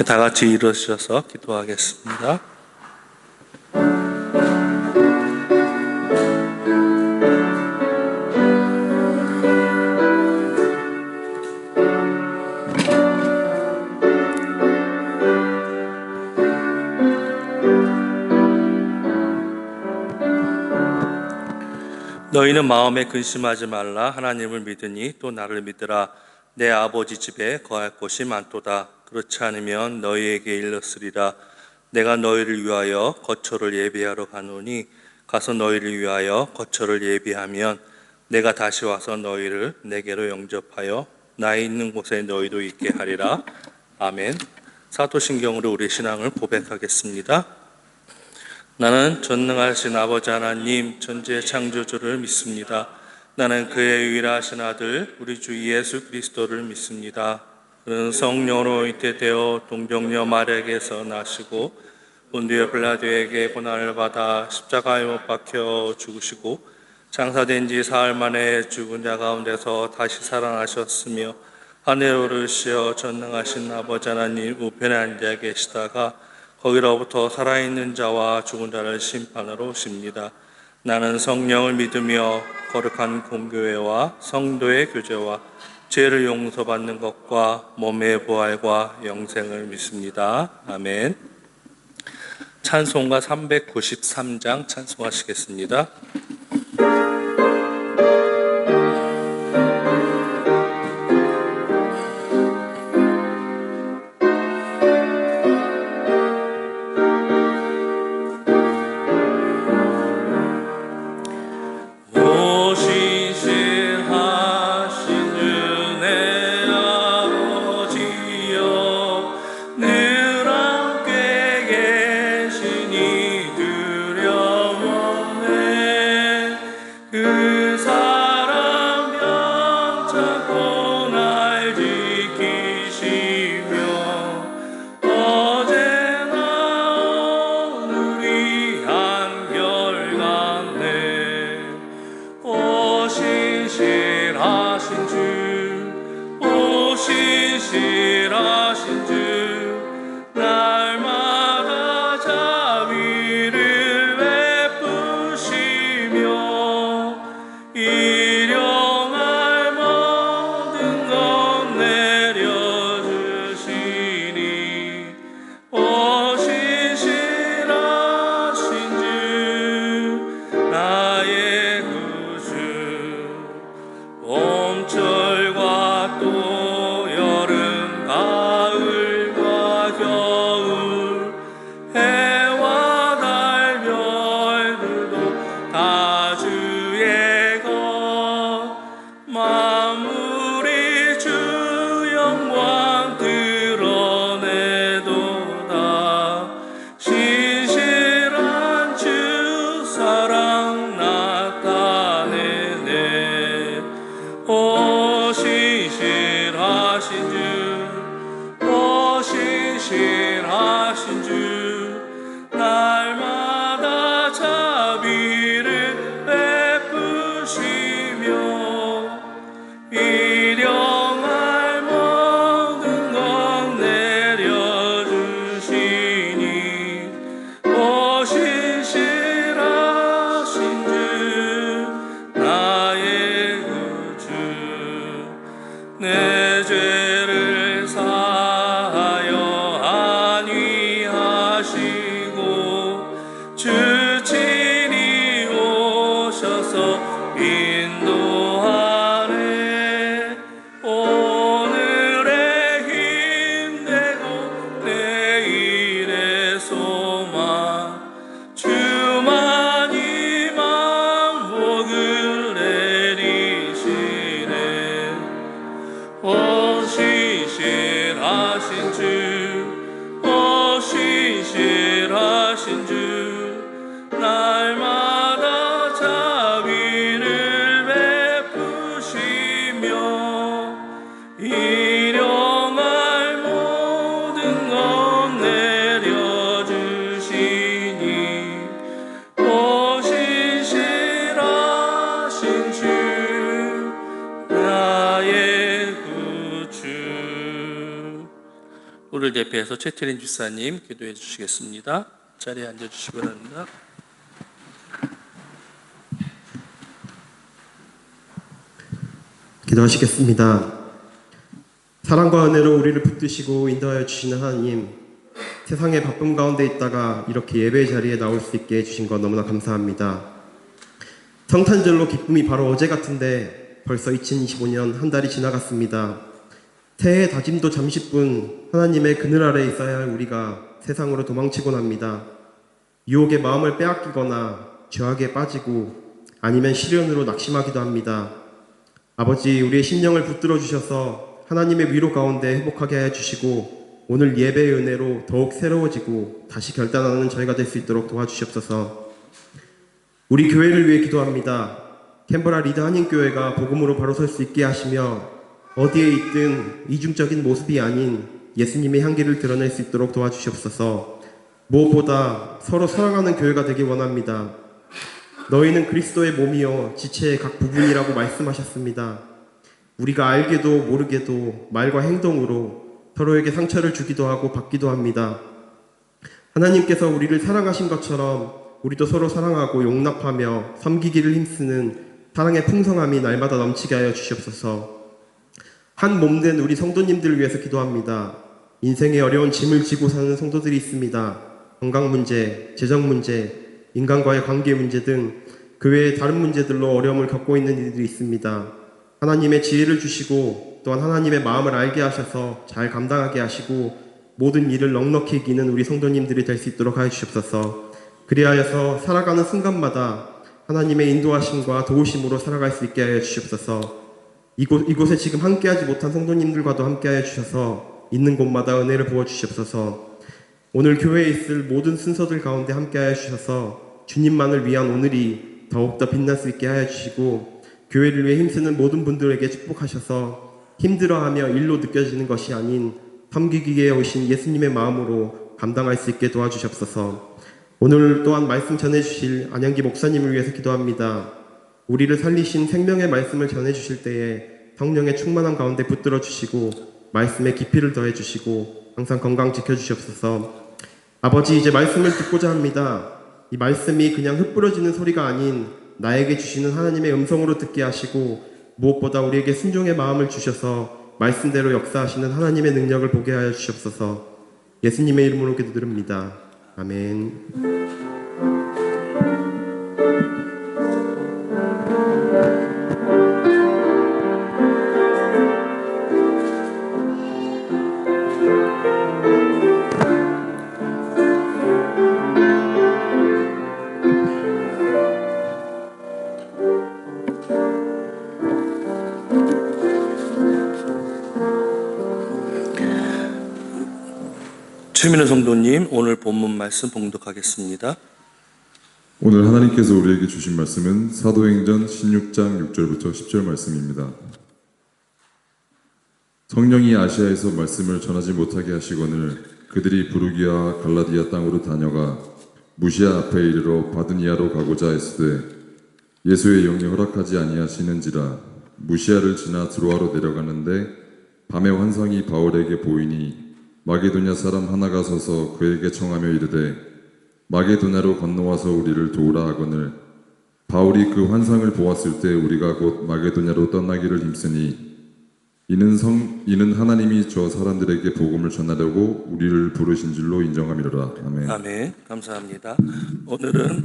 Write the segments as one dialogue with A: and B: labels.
A: 다 같이 일어서셔서 기도하겠습니다. 너희는 마음에 근심하지 말라. 하나님을 믿으니 또 나를 믿으라. 내 아버지 집에 거할 곳이 많도다. 그렇지 않으면 너희에게 일렀으리라. 내가 너희를 위하여 거처를 예비하러 가노니 가서 너희를 위하여 거처를 예비하면 내가 다시 와서 너희를 내게로 영접하여 나 있는 곳에 너희도 있게 하리라. 아멘. 사도신경으로 우리 신앙을 고백하겠습니다. 나는 전능하신 아버지 하나님 천지의 창조주를 믿습니다. 나는 그의 유일하신 아들 우리 주 예수 그리스도를 믿습니다. 그는 성령으로 잉태되어 동정녀 마리아에게서 나시고 본디오 빌라도에게 고난을 받아 십자가에 못 박혀 죽으시고 장사된 지 사흘 만에 죽은 자 가운데서 다시 살아나셨으며 하늘에 오르시어 전능하신 아버지 하나님 우편에 앉아 계시다가 거기로부터 살아있는 자와 죽은 자를 심판하러 오십니다. 나는 성령을 믿으며 거룩한 공교회와 성도의 교제와 죄를 용서받는 것과 몸의 부활과 영생을 믿습니다. 아멘. 찬송가 393장 찬송하시겠습니다.
B: 신실하신 주 날마다 자비를 베푸시며 일용할 모든 것 내려주시니 오 신실하신 주 나의 구주 봄철과 또 가을
A: 우리를 대표해서 최태린 집사님 기도해 주시겠습니다. 자리에 앉아주시기 바랍니다.
C: 기도하시겠습니다. 사랑과 은혜로 우리를 붙드시고 인도하여 주시는 하나님, 세상의 바쁨 가운데 있다가 이렇게 예배 자리에 나올 수 있게 해주신 것 너무나 감사합니다. 성탄절로 기쁨이 바로 어제 같은데 벌써 2025년 한 달이 지나갔습니다. 새해 다짐도 잠시뿐 하나님의 그늘 아래 있어야 할 우리가 세상으로 도망치곤 합니다. 유혹의 마음을 빼앗기거나 죄악에 빠지고 아니면 시련으로 낙심하기도 합니다. 아버지, 우리의 심령을 붙들어 주셔서 하나님의 위로 가운데 행복하게 해 주시고 오늘 예배의 은혜로 더욱 새로워지고 다시 결단하는 저희가 될 수 있도록 도와주시옵소서. 우리 교회를 위해 기도합니다. 캔버라 리드 한인교회가 복음으로 바로 설 수 있게 하시며 어디에 있든 이중적인 모습이 아닌 예수님의 향기를 드러낼 수 있도록 도와주시옵소서. 무엇보다 서로 사랑하는 교회가 되길 원합니다. 너희는 그리스도의 몸이요 지체의 각 부분이라고 말씀하셨습니다. 우리가 알게도 모르게도 말과 행동으로 서로에게 상처를 주기도 하고 받기도 합니다. 하나님께서 우리를 사랑하신 것처럼 우리도 서로 사랑하고 용납하며 섬기기를 힘쓰는 사랑의 풍성함이 날마다 넘치게 하여 주시옵소서. 한 몸된 우리 성도님들을 위해서 기도합니다. 인생의 어려운 짐을 지고 사는 성도들이 있습니다. 건강 문제, 재정 문제, 인간과의 관계 문제 등 그 외의 다른 문제들로 어려움을 겪고 있는 이들이 있습니다. 하나님의 지혜를 주시고 또한 하나님의 마음을 알게 하셔서 잘 감당하게 하시고 모든 일을 넉넉히 이기는 우리 성도님들이 될 수 있도록 하여 주시옵소서. 그리하여서 살아가는 순간마다 하나님의 인도하심과 도우심으로 살아갈 수 있게 하여 주시옵소서. 이곳에 지금 함께하지 못한 성도님들과도 함께하여 주셔서 있는 곳마다 은혜를 부어 주시옵소서. 오늘 교회에 있을 모든 순서들 가운데 함께하여 주셔서 주님만을 위한 오늘이 더욱더 빛날 수 있게 하여 주시고 교회를 위해 힘쓰는 모든 분들에게 축복하셔서 힘들어하며 일로 느껴지는 것이 아닌 섬기기 위해 오신 예수님의 마음으로 감당할 수 있게 도와주시옵소서. 오늘 또한 말씀 전해주실 안양기 목사님을 위해서 기도합니다. 우리를 살리신 생명의 말씀을 전해주실 때에 성령의 충만한 가운데 붙들어 주시고 말씀에 깊이를 더해 주시고 항상 건강 지켜주시옵소서. 아버지, 이제 말씀을 듣고자 합니다. 이 말씀이 그냥 흩뿌려지는 소리가 아닌 나에게 주시는 하나님의 음성으로 듣게 하시고 무엇보다 우리에게 순종의 마음을 주셔서 말씀대로 역사하시는 하나님의 능력을 보게 하여 주시옵소서. 예수님의 이름으로 기도드립니다. 아멘.
A: 최민호 성도님, 오늘 본문 말씀 봉독하겠습니다.
D: 오늘 하나님께서 우리에게 주신 말씀은 사도행전 16장 6절부터 10절 말씀입니다. 성령이 아시아에서 말씀을 전하지 못하게 하시거늘 그들이 부르기아 갈라디아 땅으로 다녀가 무시아 앞에 이르러 바드니아로 가고자 했으되 예수의 영이 허락하지 아니하시는지라. 무시아를 지나 드로아로 내려가는데 밤에 환상이 바울에게 보이니 마게도냐 사람 하나가 서서 그에게 청하며 이르되 마게도냐로 건너와서 우리를 도우라 하거늘 바울이 그 환상을 보았을 때 우리가 곧 마게도냐로 떠나기를 힘쓰니 이는 하나님이 저 사람들에게 복음을 전하려고 우리를 부르신 줄로 인정함이로라. 아멘.
A: 아멘. 감사합니다. 오늘은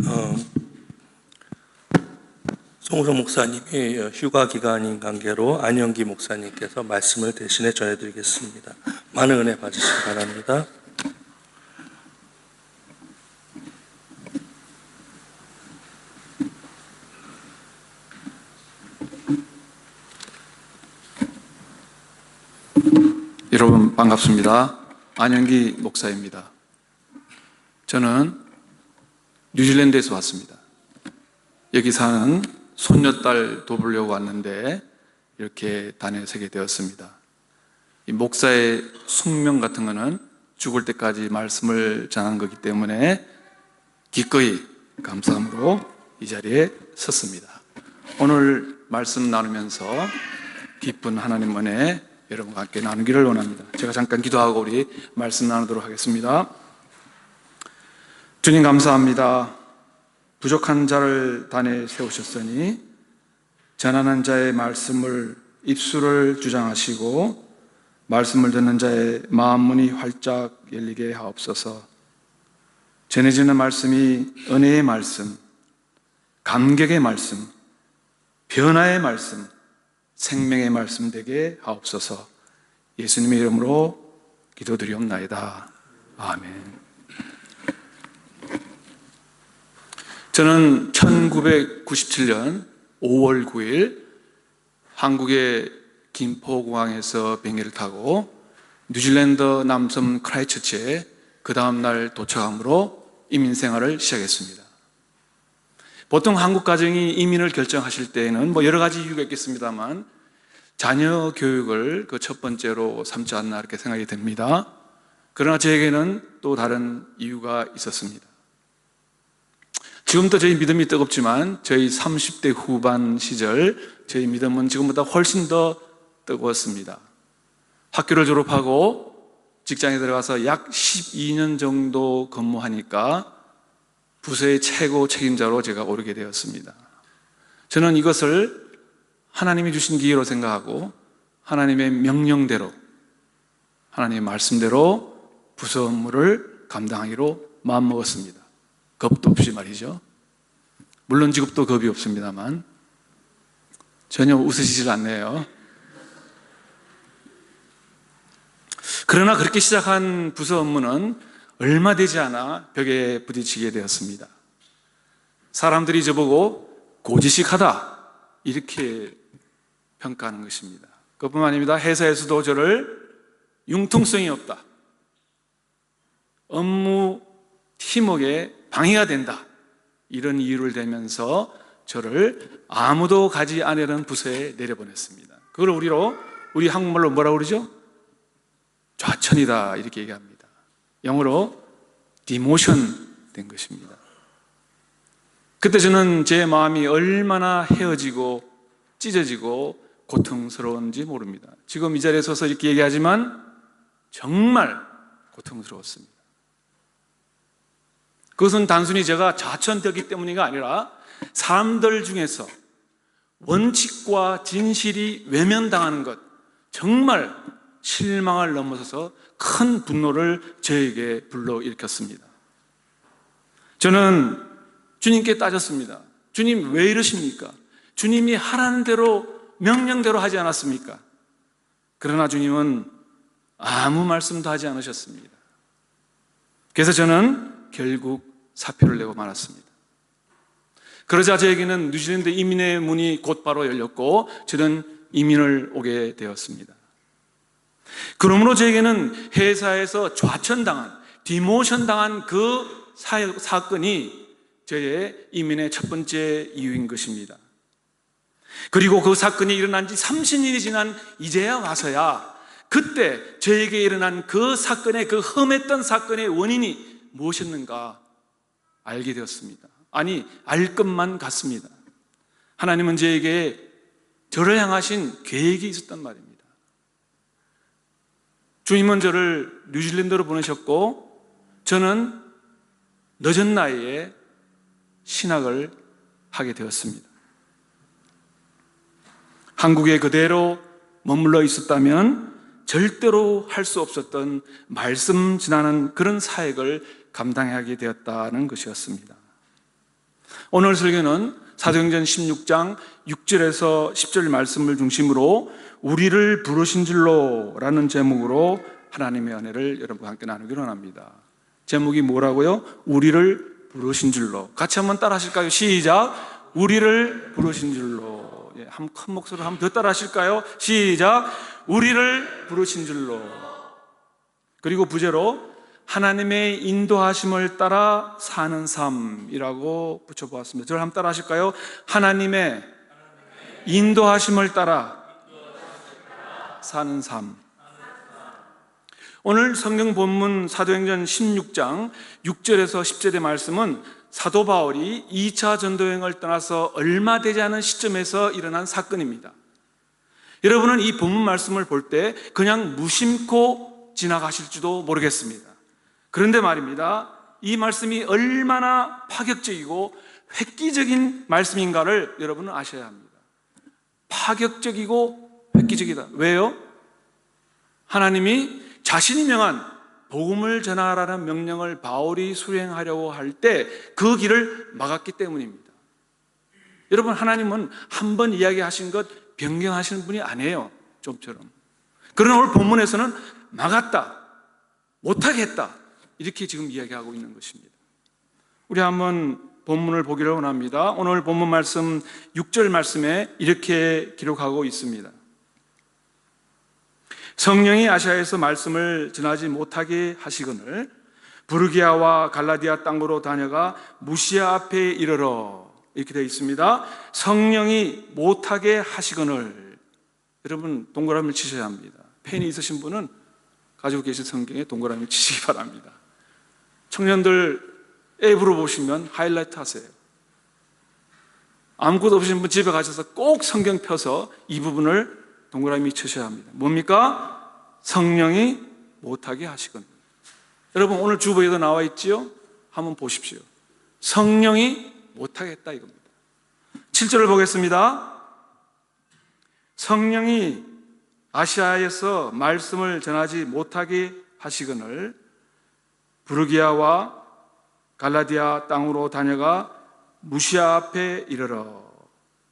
A: 송우성 목사님이 휴가 기간인 관계로 안영기 목사님께서 말씀을 대신해 전해드리겠습니다. 많은 은혜 받으시기 바랍니다.
E: 여러분 반갑습니다. 안영기 목사입니다. 저는 뉴질랜드에서 왔습니다. 여기 사는 손녀딸 돕으려고 왔는데 이렇게 다녀서게 되었습니다. 이 목사의 숙명 같은 거는 죽을 때까지 말씀을 전하는 거기 때문에 기꺼이 감사함으로 이 자리에 섰습니다. 오늘 말씀 나누면서 깊은 하나님 은혜 여러분과 함께 나누기를 원합니다. 제가 잠깐 기도하고 우리 말씀 나누도록 하겠습니다. 주님 감사합니다. 부족한 자를 단에 세우셨으니 전하는 자의 말씀을 입술을 주장하시고 말씀을 듣는 자의 마음 문이 활짝 열리게 하옵소서. 전해지는 말씀이 은혜의 말씀, 감격의 말씀, 변화의 말씀, 생명의 말씀 되게 하옵소서. 예수님의 이름으로 기도드리옵나이다. 아멘. 저는 1997년 5월 9일 한국의 김포공항에서 비행기를 타고 뉴질랜드 남섬 크라이처치에 그 다음날 도착함으로 이민 생활을 시작했습니다. 보통 한국 가정이 이민을 결정하실 때에는 여러 가지 이유가 있겠습니다만 자녀 교육을 그 첫 번째로 삼지 않나 이렇게 생각이 됩니다. 그러나 저에게는 또 다른 이유가 있었습니다. 지금도 저희 믿음이 뜨겁지만 저희 30대 후반 시절 저희 믿음은 지금보다 훨씬 더 뜨거웠습니다. 학교를 졸업하고 직장에 들어가서 약 12년 정도 근무하니까 부서의 최고 책임자로 제가 오르게 되었습니다. 저는 이것을 하나님이 주신 기회로 생각하고 하나님의 명령대로, 하나님의 말씀대로 부서 업무를 감당하기로 마음먹었습니다. 겁도 없이 말이죠. 물론 지금도 겁이 없습니다만 전혀 웃으시질 않네요. 그러나 그렇게 시작한 부서 업무는 얼마 되지 않아 벽에 부딪히게 되었습니다. 사람들이 저보고 고지식하다 이렇게 평가하는 것입니다. 그뿐만 아닙니다. 회사에서도 저를 융통성이 없다, 업무 팀워크에 방해가 된다, 이런 이유를 대면서 저를 아무도 가지 않으려는 부서에 내려보냈습니다. 그걸 우리 한국말로 뭐라고 그러죠? 좌천이다 이렇게 얘기합니다. 영어로 디모션 된 것입니다. 그때 저는 제 마음이 얼마나 헤어지고 찢어지고 고통스러운지 모릅니다. 지금 이 자리에 서서 이렇게 얘기하지만 정말 고통스러웠습니다. 그것은 단순히 제가 좌천되었기 때문이가 아니라 사람들 중에서 원칙과 진실이 외면당하는 것, 정말 실망을 넘어서서 큰 분노를 저에게 불러일으켰습니다. 저는 주님께 따졌습니다. 주님 왜 이러십니까? 주님이 하라는 대로 명령대로 하지 않았습니까? 그러나 주님은 아무 말씀도 하지 않으셨습니다. 그래서 저는 결국 사표를 내고 말았습니다. 그러자 저에게는 뉴질랜드 이민의 문이 곧바로 열렸고 저는 이민을 오게 되었습니다. 그러므로 저에게는 회사에서 좌천당한, 디모션당한 그 사건이 저의 이민의 첫 번째 이유인 것입니다. 그리고 그 사건이 일어난 지 30년이 지난 이제야 와서야 그때 저에게 일어난 그 사건의, 그 험했던 사건의 원인이 무엇이었는가 알게 되었습니다. 아니, 알 것만 같습니다. 하나님은 저를 향하신 계획이 있었단 말입니다. 주님은 저를 뉴질랜드로 보내셨고 저는 늦은 나이에 신학을 하게 되었습니다. 한국에 그대로 머물러 있었다면 절대로 할 수 없었던 말씀 전하는 그런 사역을 감당하게 되었다는 것이었습니다. 오늘 설교는 사도행전 16장 6절에서 10절 말씀을 중심으로 우리를 부르신 줄로 라는 제목으로 하나님의 은혜를 여러분과 함께 나누기로 합니다. 제목이 뭐라고요? 우리를 부르신 줄로. 같이 한번 따라 하실까요? 시작. 우리를 부르신 줄로. 한 큰 목소리로 한번 더 따라 하실까요? 시작. 우리를 부르신 줄로. 그리고 부제로 하나님의 인도하심을 따라 사는 삶이라고 붙여보았습니다. 저를 한번 따라 하실까요? 하나님의 인도하심을 따라 사는 삶. 오늘 성경 본문 사도행전 16장 6절에서 10절의 말씀은 사도 바울이 2차 전도여행을 떠나서 얼마 되지 않은 시점에서 일어난 사건입니다. 여러분은 이 본문 말씀을 볼 때 그냥 무심코 지나가실지도 모르겠습니다. 그런데 말입니다, 이 말씀이 얼마나 파격적이고 획기적인 말씀인가를 여러분은 아셔야 합니다. 파격적이고 획기적이다. 왜요? 하나님이 자신이 명한 복음을 전하라는 명령을 바울이 수행하려고 할 때 그 길을 막았기 때문입니다. 여러분, 하나님은 한 번 이야기하신 것 변경하시는 분이 아니에요. 좀처럼. 그러나 오늘 본문에서는 막았다, 못하게 했다, 이렇게 지금 이야기하고 있는 것입니다. 우리 한번 본문을 보기를 원합니다. 오늘 본문 말씀 6절 말씀에 이렇게 기록하고 있습니다. 성령이 아시아에서 말씀을 전하지 못하게 하시거늘 부르기아와 갈라디아 땅으로 다녀가 무시아 앞에 이르러, 이렇게 되어 있습니다. 성령이 못하게 하시거늘. 여러분, 동그라미를 치셔야 합니다. 펜이 있으신 분은 가지고 계신 성경에 동그라미 치시기 바랍니다. 청년들 앱으로 보시면 하이라이트 하세요. 아무것도 없으신 분 집에 가셔서 꼭 성경 펴서 이 부분을 동그라미 쳐셔야 합니다. 뭡니까? 성령이 못하게 하시거늘. 여러분, 오늘 주보에도 나와 있지요? 한번 보십시오. 성령이 못하게 했다, 이겁니다. 7절을 보겠습니다. 성령이 아시아에서 말씀을 전하지 못하게 하시거늘 부르기아와 갈라디아 땅으로 다녀가 무시아 앞에 이르러,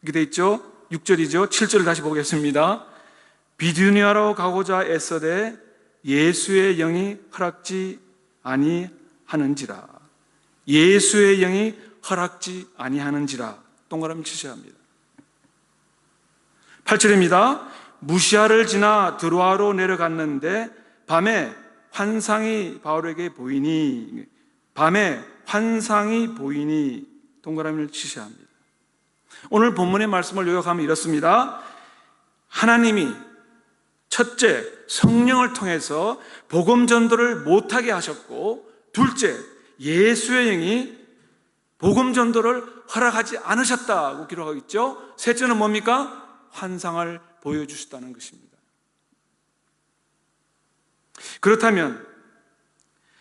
E: 이렇게 되어 있죠? 6절이죠? 7절을 다시 보겠습니다. 비두니아로 가고자 애써되 예수의 영이 허락지 아니하는지라. 예수의 영이 허락지 아니하는지라. 동그라미 치셔야 합니다. 8절입니다. 무시아를 지나 드로아로 내려갔는데 밤에 환상이 바울에게 보이니, 밤에 환상이 보이니, 동그라미를 치셔야 합니다. 오늘 본문의 말씀을 요약하면 이렇습니다. 하나님이 첫째, 성령을 통해서 복음 전도를 못하게 하셨고, 둘째, 예수의 영이 복음 전도를 허락하지 않으셨다고 기록하고 있죠. 셋째는 뭡니까? 환상을 보여주셨다는 것입니다. 그렇다면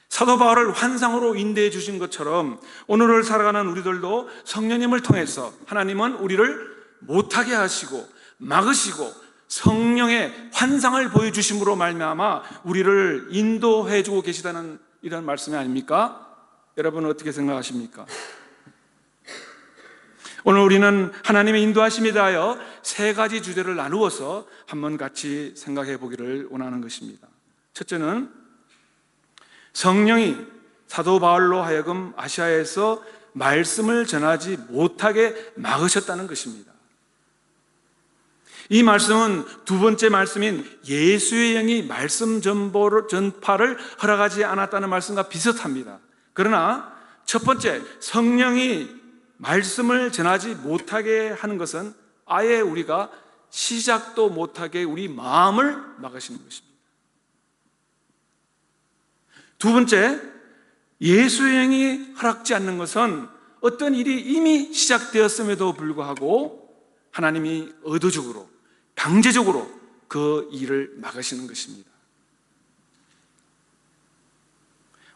E: 사도 바울을 환상으로 인도해 주신 것처럼 오늘을 살아가는 우리들도 성령님을 통해서 하나님은 우리를 못하게 하시고 막으시고 성령의 환상을 보여주심으로 말미암아 우리를 인도해 주고 계시다는 이런 말씀이 아닙니까? 여러분은 어떻게 생각하십니까? 오늘 우리는 하나님의 인도하심에 대하여 세 가지 주제를 나누어서 한번 같이 생각해 보기를 원하는 것입니다. 첫째는 성령이 사도 바울로 하여금 아시아에서 말씀을 전하지 못하게 막으셨다는 것입니다. 이 말씀은 두 번째 말씀인 예수의 영이 말씀 전파를 허락하지 않았다는 말씀과 비슷합니다. 그러나 첫 번째, 성령이 말씀을 전하지 못하게 하는 것은 아예 우리가 시작도 못하게 우리 마음을 막으시는 것입니다. 두 번째, 예수의 영이 허락지 않는 것은 어떤 일이 이미 시작되었음에도 불구하고 하나님이 의도적으로, 강제적으로 그 일을 막으시는 것입니다.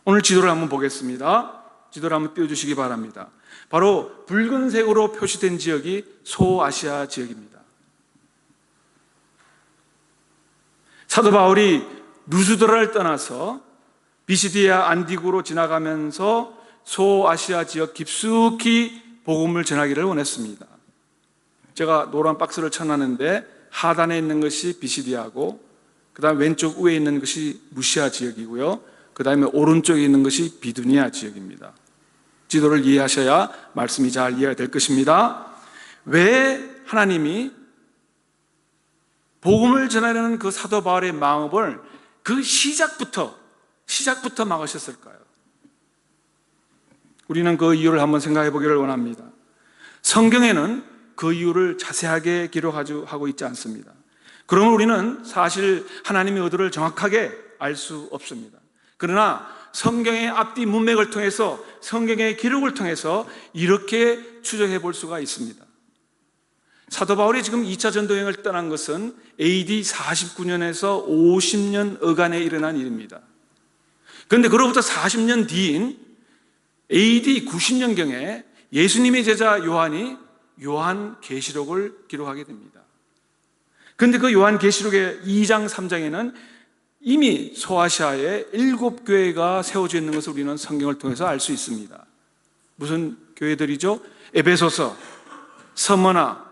E: 오늘 지도를 한번 보겠습니다. 지도를 한번 띄워주시기 바랍니다. 바로 붉은색으로 표시된 지역이 소아시아 지역입니다. 사도 바울이 루스드라를 떠나서 비시디아 안디구로 지나가면서 소아시아 지역 깊숙이 복음을 전하기를 원했습니다. 제가 노란 박스를 쳐놨는데 하단에 있는 것이 비시디아고 그 다음 왼쪽 위에 있는 것이 무시아 지역이고요. 그 다음에 오른쪽에 있는 것이 비두니아 지역입니다. 지도를 이해하셔야 말씀이 잘 이해가 될 것입니다. 왜 하나님이 복음을 전하려는 그 사도 바울의 마음을 그 시작부터 막으셨을까요? 우리는 그 이유를 한번 생각해 보기를 원합니다. 성경에는 그 이유를 자세하게 기록하고 있지 않습니다. 그러면 우리는 사실 하나님의 의도를 정확하게 알 수 없습니다. 그러나 성경의 앞뒤 문맥을 통해서, 성경의 기록을 통해서 이렇게 추정해 볼 수가 있습니다. 사도 바울이 지금 2차 전도여행을 떠난 것은 AD 49년에서 50년 어간에 일어난 일입니다. 그런데 그로부터 40년 뒤인 AD 90년경에 예수님의 제자 요한이 요한계시록을 기록하게 됩니다. 그런데 그 요한계시록의 2장 3장에는 이미 소아시아에 7교회가 세워져 있는 것을 우리는 성경을 통해서 알 수 있습니다. 무슨 교회들이죠? 에베소서, 서머나,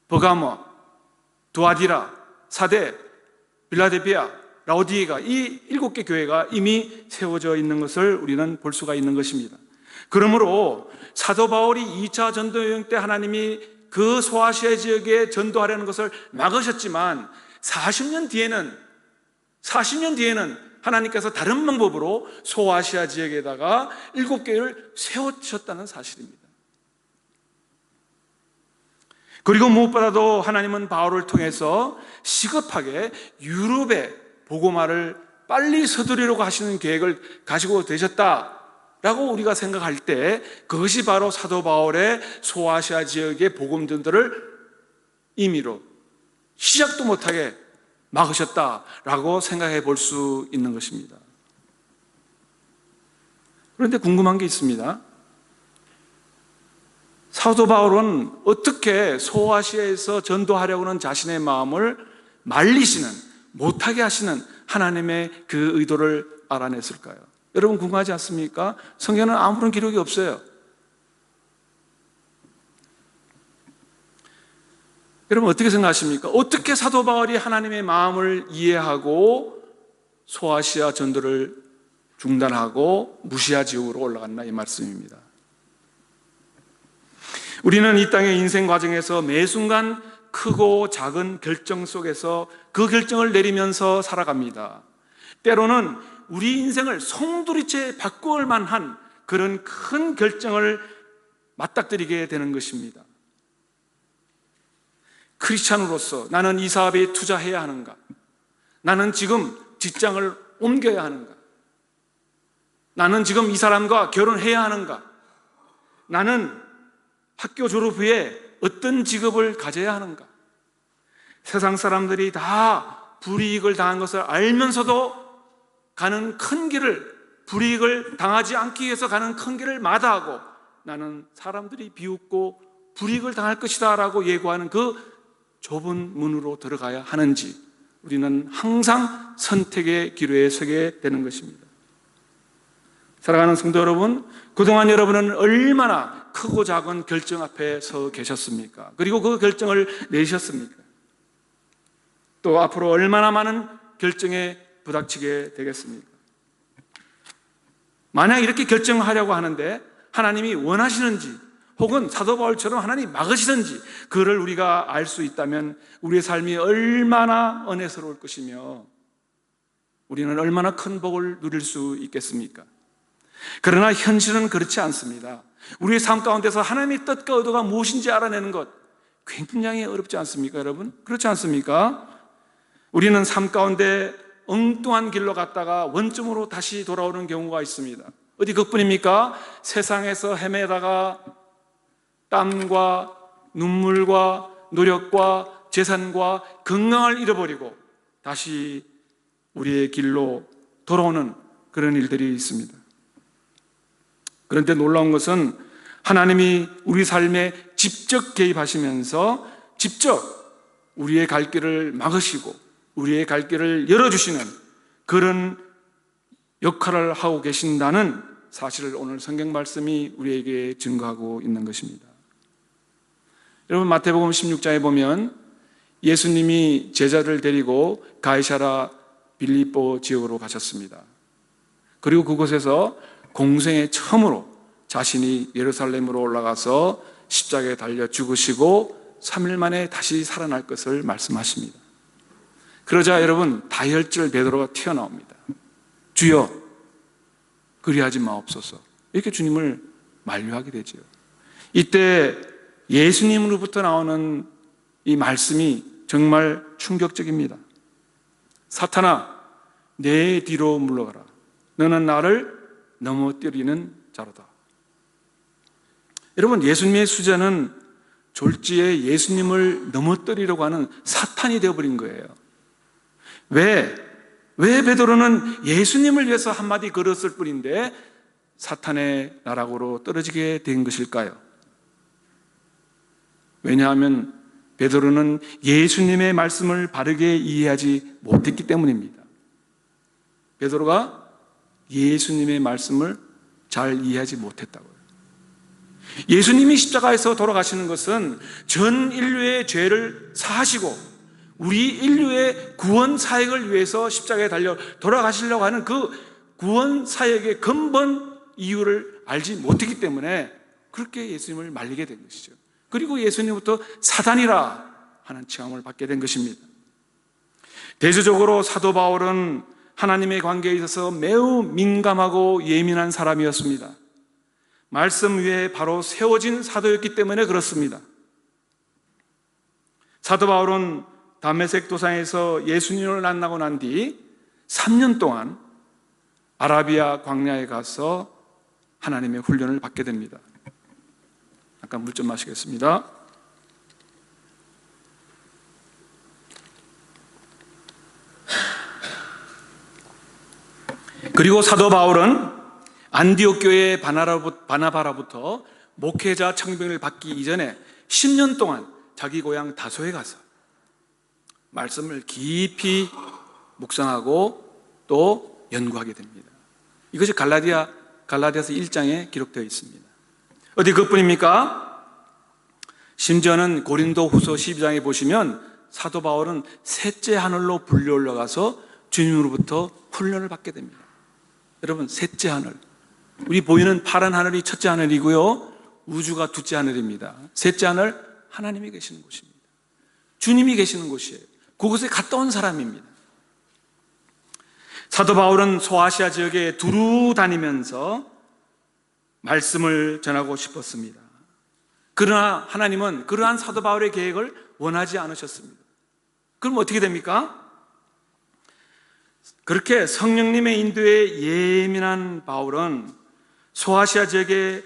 E: 버가모, 두아디라, 사데, 빌라델피아, 라오디게가 이 7개 교회가 이미 세워져 있는 것을 우리는 볼 수가 있는 것입니다. 그러므로 사도 바울이 2차 전도여행 때 하나님이 그 소아시아 지역에 전도하려는 것을 막으셨지만 40년 뒤에는 하나님께서 다른 방법으로 소아시아 지역에다가 7개를 세우셨다는 사실입니다. 그리고 무엇보다도 하나님은 바울을 통해서 시급하게 유럽의 복음화를 빨리 서두르려고 하시는 계획을 가지고 되셨다라고 우리가 생각할 때 그것이 바로 사도 바울의 소아시아 지역의 복음전도를 임의로 시작도 못하게 막으셨다라고 생각해 볼 수 있는 것입니다. 그런데 궁금한 게 있습니다. 사도 바울은 어떻게 소아시아에서 전도하려고 하는 자신의 마음을 말리시는, 못하게 하시는 하나님의 그 의도를 알아냈을까요? 여러분 궁금하지 않습니까? 성경에는 아무런 기록이 없어요. 여러분 어떻게 생각하십니까? 어떻게 사도 바울이 하나님의 마음을 이해하고 소아시아 전도를 중단하고 무시아 지역으로 올라갔나 이 말씀입니다. 우리는 이 땅의 인생 과정에서 매 순간 크고 작은 결정 속에서 그 결정을 내리면서 살아갑니다. 때로는 우리 인생을 송두리째 바꿀 만한 그런 큰 결정을 맞닥뜨리게 되는 것입니다. 크리스찬으로서 나는 이 사업에 투자해야 하는가? 나는 지금 직장을 옮겨야 하는가? 나는 지금 이 사람과 결혼해야 하는가? 나는 학교 졸업 후에 어떤 직업을 가져야 하는가? 세상 사람들이 다 불이익을 당한 것을 알면서도 가는 큰 길을, 불이익을 당하지 않기 위해서 가는 큰 길을 마다하고 나는 사람들이 비웃고 불이익을 당할 것이다 라고 예고하는 그 좁은 문으로 들어가야 하는지 우리는 항상 선택의 기로에 서게 되는 것입니다. 사랑하는 성도 여러분, 그동안 여러분은 얼마나 크고 작은 결정 앞에 서 계셨습니까? 그리고 그 결정을 내셨습니까? 또 앞으로 얼마나 많은 결정에 부닥치게 되겠습니까? 만약 이렇게 결정하려고 하는데 하나님이 원하시는지 혹은 사도 바울처럼 하나님이 막으시는지 그를 우리가 알 수 있다면 우리의 삶이 얼마나 은혜스러울 것이며 우리는 얼마나 큰 복을 누릴 수 있겠습니까? 그러나 현실은 그렇지 않습니다. 우리의 삶 가운데서 하나님의 뜻과 의도가 무엇인지 알아내는 것 굉장히 어렵지 않습니까, 여러분? 그렇지 않습니까? 우리는 삶 가운데 엉뚱한 길로 갔다가 원점으로 다시 돌아오는 경우가 있습니다. 어디 그뿐입니까? 세상에서 헤매다가 땀과 눈물과 노력과 재산과 건강을 잃어버리고 다시 우리의 길로 돌아오는 그런 일들이 있습니다. 그런데 놀라운 것은 하나님이 우리 삶에 직접 개입하시면서 직접 우리의 갈 길을 막으시고 우리의 갈 길을 열어주시는 그런 역할을 하고 계신다는 사실을 오늘 성경 말씀이 우리에게 증거하고 있는 것입니다. 여러분 마태복음 16장에 보면 예수님이 제자를 데리고 가이사라 빌립보 지역으로 가셨습니다. 그리고 그곳에서 공생애 처음으로 자신이 예루살렘으로 올라가서 십자가에 달려 죽으시고 3일 만에 다시 살아날 것을 말씀하십니다. 그러자 여러분 다혈질 베드로가 튀어나옵니다. 주여 그리하지 마옵소서. 이렇게 주님을 만류하게 되죠. 이때 예수님으로부터 나오는 이 말씀이 정말 충격적입니다. 사탄아 내 뒤로 물러가라. 너는 나를 넘어뜨리는 자로다. 여러분 예수님의 수제는 졸지에 예수님을 넘어뜨리려고 하는 사탄이 되어버린 거예요. 왜 베드로는 예수님을 위해서 한마디 걸었을 뿐인데 사탄의 나락으로 떨어지게 된 것일까요? 왜냐하면 베드로는 예수님의 말씀을 바르게 이해하지 못했기 때문입니다. 베드로가 예수님의 말씀을 잘 이해하지 못했다고요. 예수님이 십자가에서 돌아가시는 것은 전 인류의 죄를 사하시고 우리 인류의 구원 사역을 위해서 십자가에 달려 돌아가시려고 하는 그 구원 사역의 근본 이유를 알지 못했기 때문에 그렇게 예수님을 말리게 된 것이죠. 그리고 예수님부터 사단이라 하는 칭함을 받게 된 것입니다. 대조적으로 사도 바울은 하나님의 관계에 있어서 매우 민감하고 예민한 사람이었습니다. 말씀 위에 바로 세워진 사도였기 때문에 그렇습니다. 사도 바울은 다메섹 도상에서 예수님을 만나고 난 뒤 3년 동안 아라비아 광야에 가서 하나님의 훈련을 받게 됩니다. 잠깐 물 좀 마시겠습니다. 그리고 사도 바울은 안디옥 교회 바나바로부터 목회자 청빙을 받기 이전에 10년 동안 자기 고향 다소에 가서 말씀을 깊이 묵상하고 또 연구하게 됩니다. 이것이 갈라디아서 1장에 기록되어 있습니다. 어디 그뿐입니까? 심지어는 고린도 후서 12장에 보시면 사도 바울은 셋째 하늘로 불려 올라가서 주님으로부터 훈련을 받게 됩니다. 여러분, 셋째 하늘, 우리 보이는 파란 하늘이 첫째 하늘이고요, 우주가 둘째 하늘입니다. 셋째 하늘, 하나님이 계시는 곳입니다. 주님이 계시는 곳이에요. 그곳에 갔다 온 사람입니다. 사도 바울은 소아시아 지역에 두루 다니면서 말씀을 전하고 싶었습니다. 그러나 하나님은 그러한 사도 바울의 계획을 원하지 않으셨습니다. 그럼 어떻게 됩니까? 그렇게 성령님의 인도에 예민한 바울은 소아시아 지역에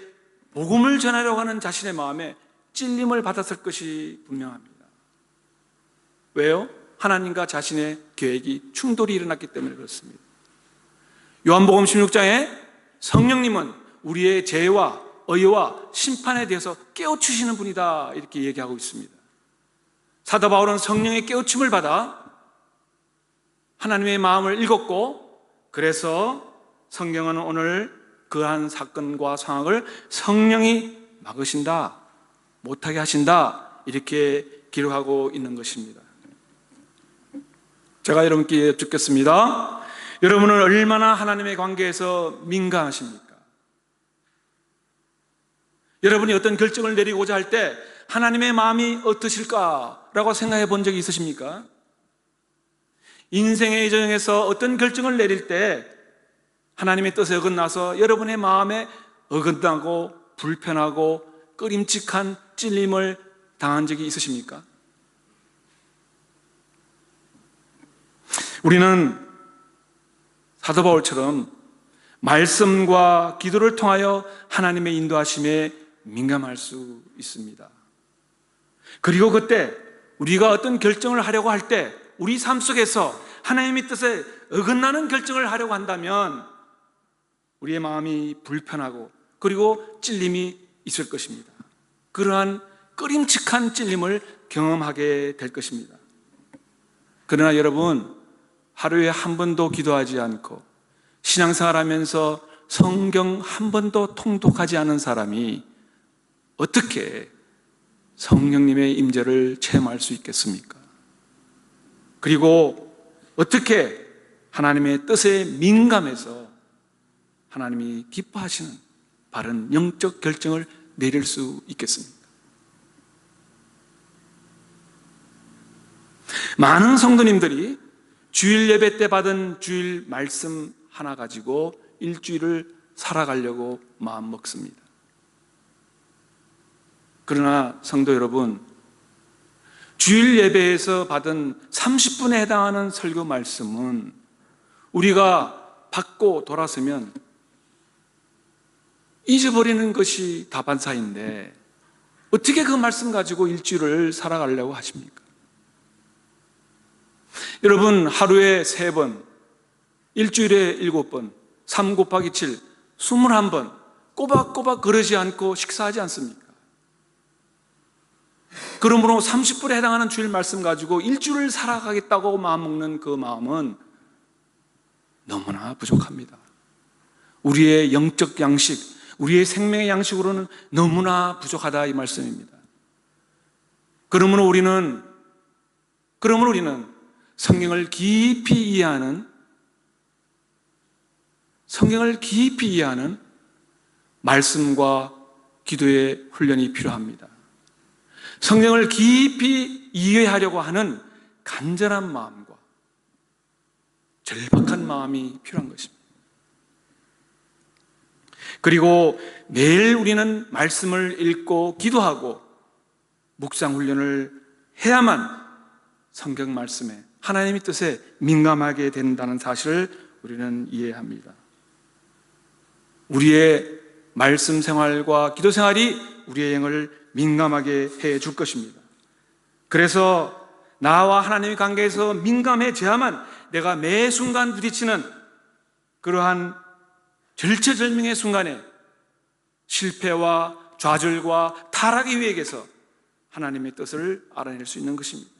E: 복음을 전하려고 하는 자신의 마음에 찔림을 받았을 것이 분명합니다. 왜요? 하나님과 자신의 계획이 충돌이 일어났기 때문에 그렇습니다. 요한복음 16장에 성령님은 우리의 죄와 의와 심판에 대해서 깨우치시는 분이다, 이렇게 얘기하고 있습니다. 사도 바울은 성령의 깨우침을 받아 하나님의 마음을 읽었고, 그래서 성경은 오늘 그한 사건과 상황을 성령이 막으신다, 못하게 하신다, 이렇게 기록하고 있는 것입니다. 제가 여러분께 여쭙겠습니다. 여러분은 얼마나 하나님의 관계에서 민감하십니까? 여러분이 어떤 결정을 내리고자 할 때 하나님의 마음이 어떠실까라고 생각해 본 적이 있으십니까? 인생의 여정에서 어떤 결정을 내릴 때 하나님의 뜻에 어긋나서 여러분의 마음에 어긋나고 불편하고 꺼림칙한 찔림을 당한 적이 있으십니까? 우리는 사도 바울처럼 말씀과 기도를 통하여 하나님의 인도하심에 민감할 수 있습니다. 그리고 그때 우리가 어떤 결정을 하려고 할 때 우리 삶 속에서 하나님의 뜻에 어긋나는 결정을 하려고 한다면 우리의 마음이 불편하고 그리고 찔림이 있을 것입니다. 그러한 꺼림칙한 찔림을 경험하게 될 것입니다. 그러나 여러분, 하루에 한 번도 기도하지 않고 신앙생활하면서 성경 한 번도 통독하지 않은 사람이 어떻게 성령님의 임재를 체험할 수 있겠습니까? 그리고 어떻게 하나님의 뜻에 민감해서 하나님이 기뻐하시는 바른 영적 결정을 내릴 수 있겠습니까? 많은 성도님들이 주일 예배 때 받은 주일 말씀 하나 가지고 일주일을 살아가려고 마음 먹습니다. 그러나 성도 여러분, 주일 예배에서 받은 30분에 해당하는 설교 말씀은 우리가 받고 돌아서면 잊어버리는 것이 다반사인데 어떻게 그 말씀 가지고 일주일을 살아가려고 하십니까? 여러분, 하루에 3번, 일주일에 7번, 3 곱하기 7, 21번 꼬박꼬박 거르지 않고 식사하지 않습니까? 그러므로 30분에 해당하는 주일 말씀 가지고 일주일을 살아가겠다고 마음먹는 그 마음은 너무나 부족합니다. 우리의 영적 양식, 우리의 생명의 양식으로는 너무나 부족하다 이 말씀입니다. 그러므로 우리는 성경을 깊이 이해하는 말씀과 기도의 훈련이 필요합니다. 성경을 깊이 이해하려고 하는 간절한 마음과 절박한 마음이 필요한 것입니다. 그리고 매일 우리는 말씀을 읽고 기도하고 묵상 훈련을 해야만 성경 말씀에 하나님의 뜻에 민감하게 된다는 사실을 우리는 이해합니다. 우리의 말씀 생활과 기도 생활이 우리의 영을 민감하게 해줄 것입니다. 그래서 나와 하나님의 관계에서 민감해져야만 내가 매 순간 부딪히는 그러한 절체절명의 순간에 실패와 좌절과 타락의 위액에서 하나님의 뜻을 알아낼 수 있는 것입니다.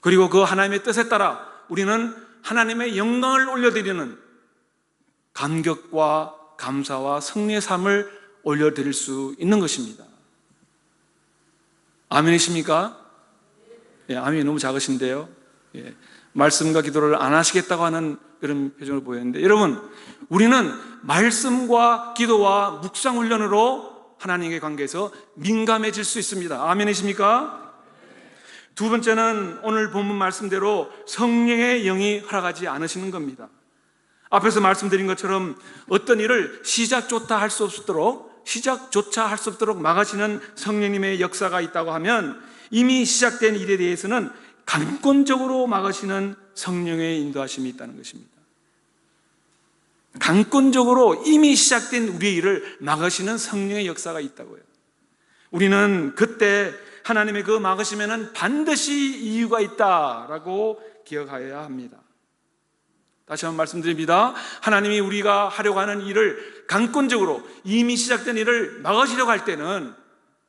E: 그리고 그 하나님의 뜻에 따라 우리는 하나님의 영광을 올려드리는 감격과 감사와 승리의 삶을 올려드릴 수 있는 것입니다. 아멘이십니까? 예, 아멘이 너무 작으신데요. 예, 말씀과 기도를 안 하시겠다고 하는 그런 표정을 보였는데, 여러분, 우리는 말씀과 기도와 묵상 훈련으로 하나님의 관계에서 민감해질 수 있습니다. 아멘이십니까? 두 번째는 오늘 본문 말씀대로 성령의 영이 허락하지 않으시는 겁니다. 앞에서 말씀드린 것처럼 어떤 일을 시작조차 할 수 없도록 막으시는 성령님의 역사가 있다고 하면 이미 시작된 일에 대해서는 강권적으로 막으시는 성령의 인도하심이 있다는 것입니다. 강권적으로 이미 시작된 우리의 일을 막으시는 성령의 역사가 있다고요. 우리는 그때 하나님의 그 막으심에는 반드시 이유가 있다라고 기억하여야 합니다. 다시 한번 말씀드립니다. 하나님이 우리가 하려고 하는 일을 강권적으로 이미 시작된 일을 막으시려고 할 때는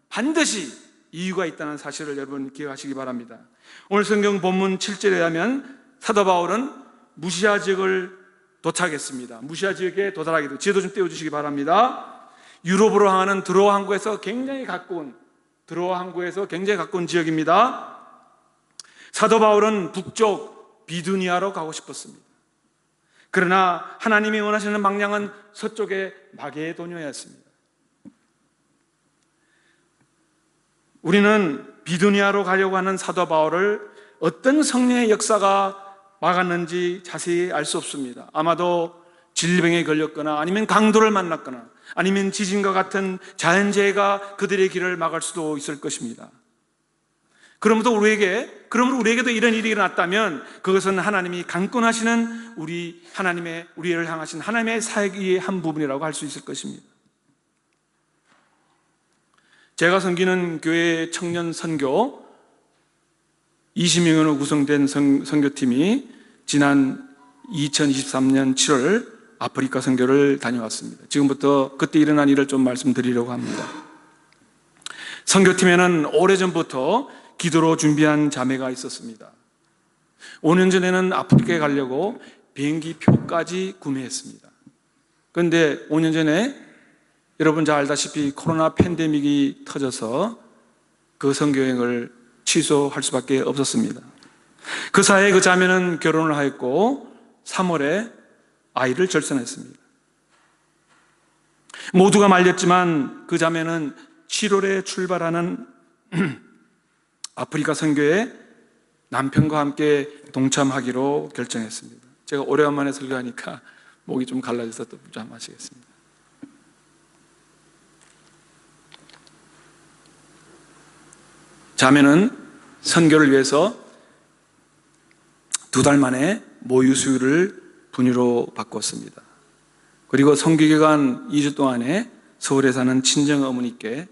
E: 반드시 이유가 있다는 사실을 여러분 기억하시기 바랍니다. 오늘 성경 본문 7절에 하면 사도 바울은 무시아 지역을 도착했습니다. 무시아 지역에 도달하게 되고, 지혜도 좀 떼어주시기 바랍니다. 유럽으로 향하는 드로아 항구에서 굉장히 가까운 지역입니다. 사도 바울은 북쪽 비두니아로 가고 싶었습니다. 그러나 하나님이 원하시는 방향은 서쪽의 마게도니아였습니다. 우리는 비두니아로 가려고 하는 사도 바울을 어떤 성령의 역사가 막았는지 자세히 알 수 없습니다. 아마도 질병에 걸렸거나 아니면 강도를 만났거나 아니면 지진과 같은 자연재해가 그들의 길을 막을 수도 있을 것입니다. 그러므로 우리에게도 이런 일이 일어났다면 그것은 하나님이 강권하시는 우리를 향하신 하나님의 사역의 한 부분이라고 할 수 있을 것입니다. 제가 섬기는 교회 청년 선교 20명으로 구성된 선교팀이 지난 2023년 7월 아프리카 선교를 다녀왔습니다. 지금부터 그때 일어난 일을 좀 말씀드리려고 합니다. 선교팀에는 오래전부터 기도로 준비한 자매가 있었습니다. 5년 전에는 아프리카에 가려고 비행기 표까지 구매했습니다. 그런데 5년 전에 여러분 잘 알다시피 코로나 팬데믹이 터져서 그 선교여행을 취소할 수밖에 없었습니다. 그 사이에 그 자매는 결혼을 하였고 3월에 아이를 절선했습니다. 모두가 말렸지만 그 자매는 7월에 출발하는 아프리카 선교에 남편과 함께 동참하기로 결정했습니다. 제가 오래간만에 설교하니까 목이 좀 갈라져서 또 좀 마시겠습니다. 자매는 선교를 위해서 2달 만에 모유 수유를 분유로 바꿨습니다. 그리고 선교기간 2주 동안에 서울에 사는 친정 어머니께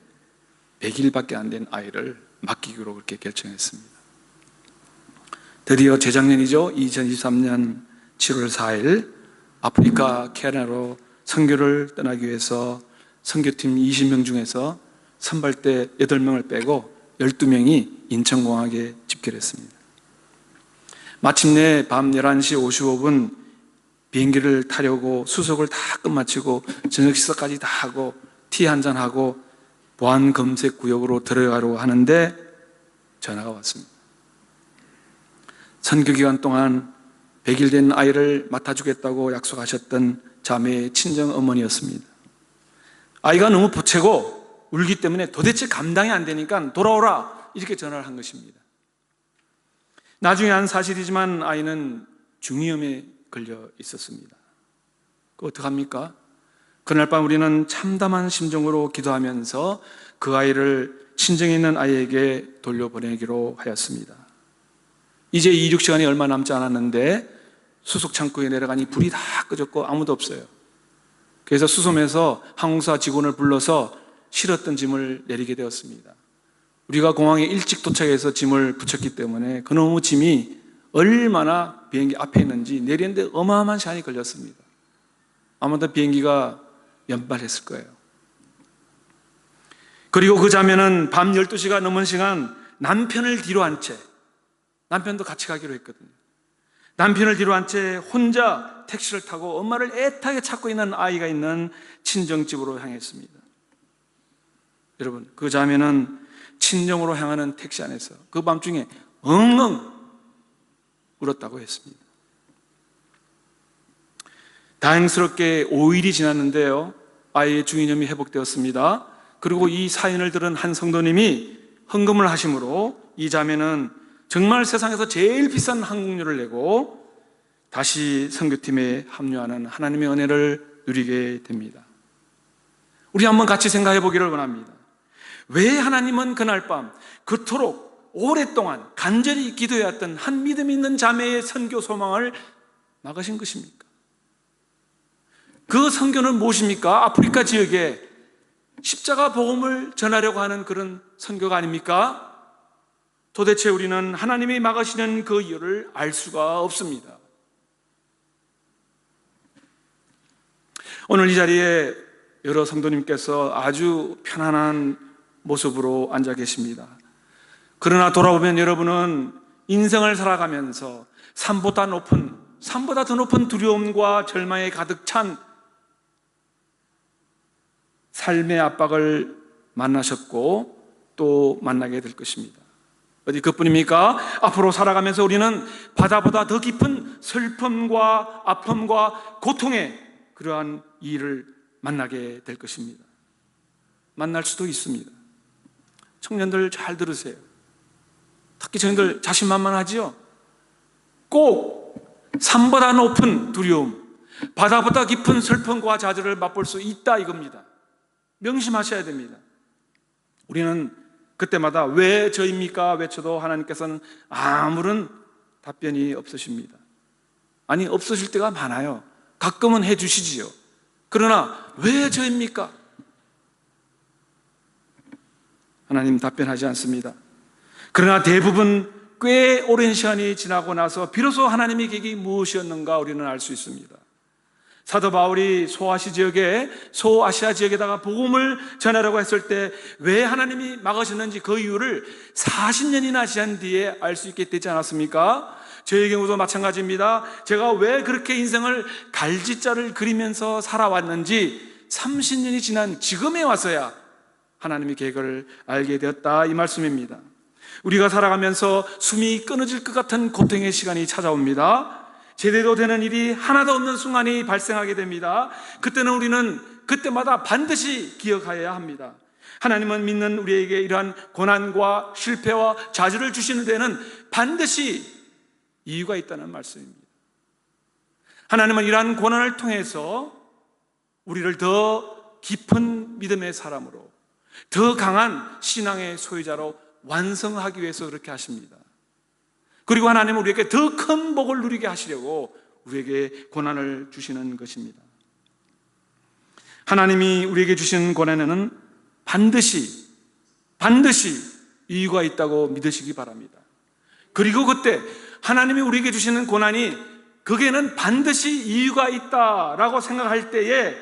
E: 100일밖에 안 된 아이를 맡기기로 그렇게 결정했습니다. 드디어 재작년이죠. 2023년 7월 4일 아프리카 케냐로 선교를 떠나기 위해서 선교팀 20명 중에서 선발대 8명을 빼고 12명이 인천공항에 집결했습니다. 마침내 밤 11시 55분 비행기를 타려고 수속을 다 끝마치고 저녁 식사까지 다 하고 티 한잔하고 보안 검색 구역으로 들어가려고 하는데 전화가 왔습니다. 선교 기간 동안 100일 된 아이를 맡아주겠다고 약속하셨던 자매의 친정 어머니였습니다. 아이가 너무 보채고 울기 때문에 도대체 감당이 안 되니까 돌아오라 이렇게 전화를 한 것입니다. 나중에 한 사실이지만 아이는 중이염에 걸려 있었습니다. 그 어떡합니까? 그날 밤 우리는 참담한 심정으로 기도하면서 그 아이를 친정에 있는 아이에게 돌려보내기로 하였습니다. 이제 이륙 시간이 얼마 남지 않았는데 수속 창고에 내려가니 불이 다 꺼졌고 아무도 없어요. 그래서 수솜에서 항공사 직원을 불러서 실었던 짐을 내리게 되었습니다. 우리가 공항에 일찍 도착해서 짐을 붙였기 때문에 그놈의 짐이 얼마나 비행기 앞에 있는지 내리는데 어마어마한 시간이 걸렸습니다. 아마도 비행기가 연발했을 거예요. 그리고 그 자매는 밤 12시가 넘은 시간 남편을 뒤로 한 채, 남편도 같이 가기로 했거든요. 남편을 뒤로 한 채 혼자 택시를 타고 엄마를 애타게 찾고 있는 아이가 있는 친정집으로 향했습니다. 여러분, 그 자매는 친정으로 향하는 택시 안에서 그 밤중에 엉엉 울었다고 했습니다. 다행스럽게 5일이 지났는데요, 아이의 중이염이 회복되었습니다. 그리고 이 사연을 들은 한 성도님이 헌금을 하심으로 이 자매는 정말 세상에서 제일 비싼 항공료를 내고 다시 선교팀에 합류하는 하나님의 은혜를 누리게 됩니다. 우리 한번 같이 생각해 보기를 원합니다. 왜 하나님은 그날 밤 그토록 오랫동안 간절히 기도해왔던 한 믿음 있는 자매의 선교 소망을 막으신 것입니까? 그 선교는 무엇입니까? 아프리카 지역에 십자가 복음을 전하려고 하는 그런 선교가 아닙니까? 도대체 우리는 하나님이 막으시는 그 이유를 알 수가 없습니다. 오늘 이 자리에 여러 성도님께서 아주 편안한 모습으로 앉아 계십니다. 그러나 돌아보면 여러분은 인생을 살아가면서 산보다 더 높은 두려움과 절망에 가득 찬 삶의 압박을 만나셨고 또 만나게 될 것입니다. 어디 그뿐입니까? 앞으로 살아가면서 우리는 바다보다 더 깊은 슬픔과 아픔과 고통의 그러한 일을 만나게 될 것입니다. 만날 수도 있습니다. 청년들 잘 들으세요. 특히 청년들 자신만만하지요? 꼭 산보다 높은 두려움, 바다보다 깊은 슬픔과 좌절을 맛볼 수 있다 이겁니다. 명심하셔야 됩니다. 우리는 그때마다 왜 저입니까? 외쳐도 하나님께서는 아무런 답변이 없으십니다. 아니, 없으실 때가 많아요. 가끔은 해주시지요. 그러나 왜 저입니까? 하나님 답변하지 않습니다. 그러나 대부분 꽤 오랜 시간이 지나고 나서 비로소 하나님의 계획이 무엇이었는가 우리는 알 수 있습니다. 사도 바울이 소아시아 지역에다가 복음을 전하려고 했을 때 왜 하나님이 막으셨는지 그 이유를 40년이나 지난 뒤에 알 수 있게 되지 않았습니까? 저의 경우도 마찬가지입니다. 제가 왜 그렇게 인생을 갈짓자를 그리면서 살아왔는지 30년이 지난 지금에 와서야 하나님의 계획을 알게 되었다 이 말씀입니다. 우리가 살아가면서 숨이 끊어질 것 같은 고통의 시간이 찾아옵니다. 제대로 되는 일이 하나도 없는 순간이 발생하게 됩니다. 그때는 우리는 그때마다 반드시 기억하여야 합니다. 하나님은 믿는 우리에게 이러한 고난과 실패와 좌절을 주시는 데는 반드시 이유가 있다는 말씀입니다. 하나님은 이러한 고난을 통해서 우리를 더 깊은 믿음의 사람으로, 더 강한 신앙의 소유자로 완성하기 위해서 그렇게 하십니다. 그리고 하나님은 우리에게 더 큰 복을 누리게 하시려고 우리에게 고난을 주시는 것입니다. 하나님이 우리에게 주시는 고난에는 반드시 반드시 이유가 있다고 믿으시기 바랍니다. 그리고 그때 하나님이 우리에게 주시는 고난이 그게는 반드시 이유가 있다라고 생각할 때에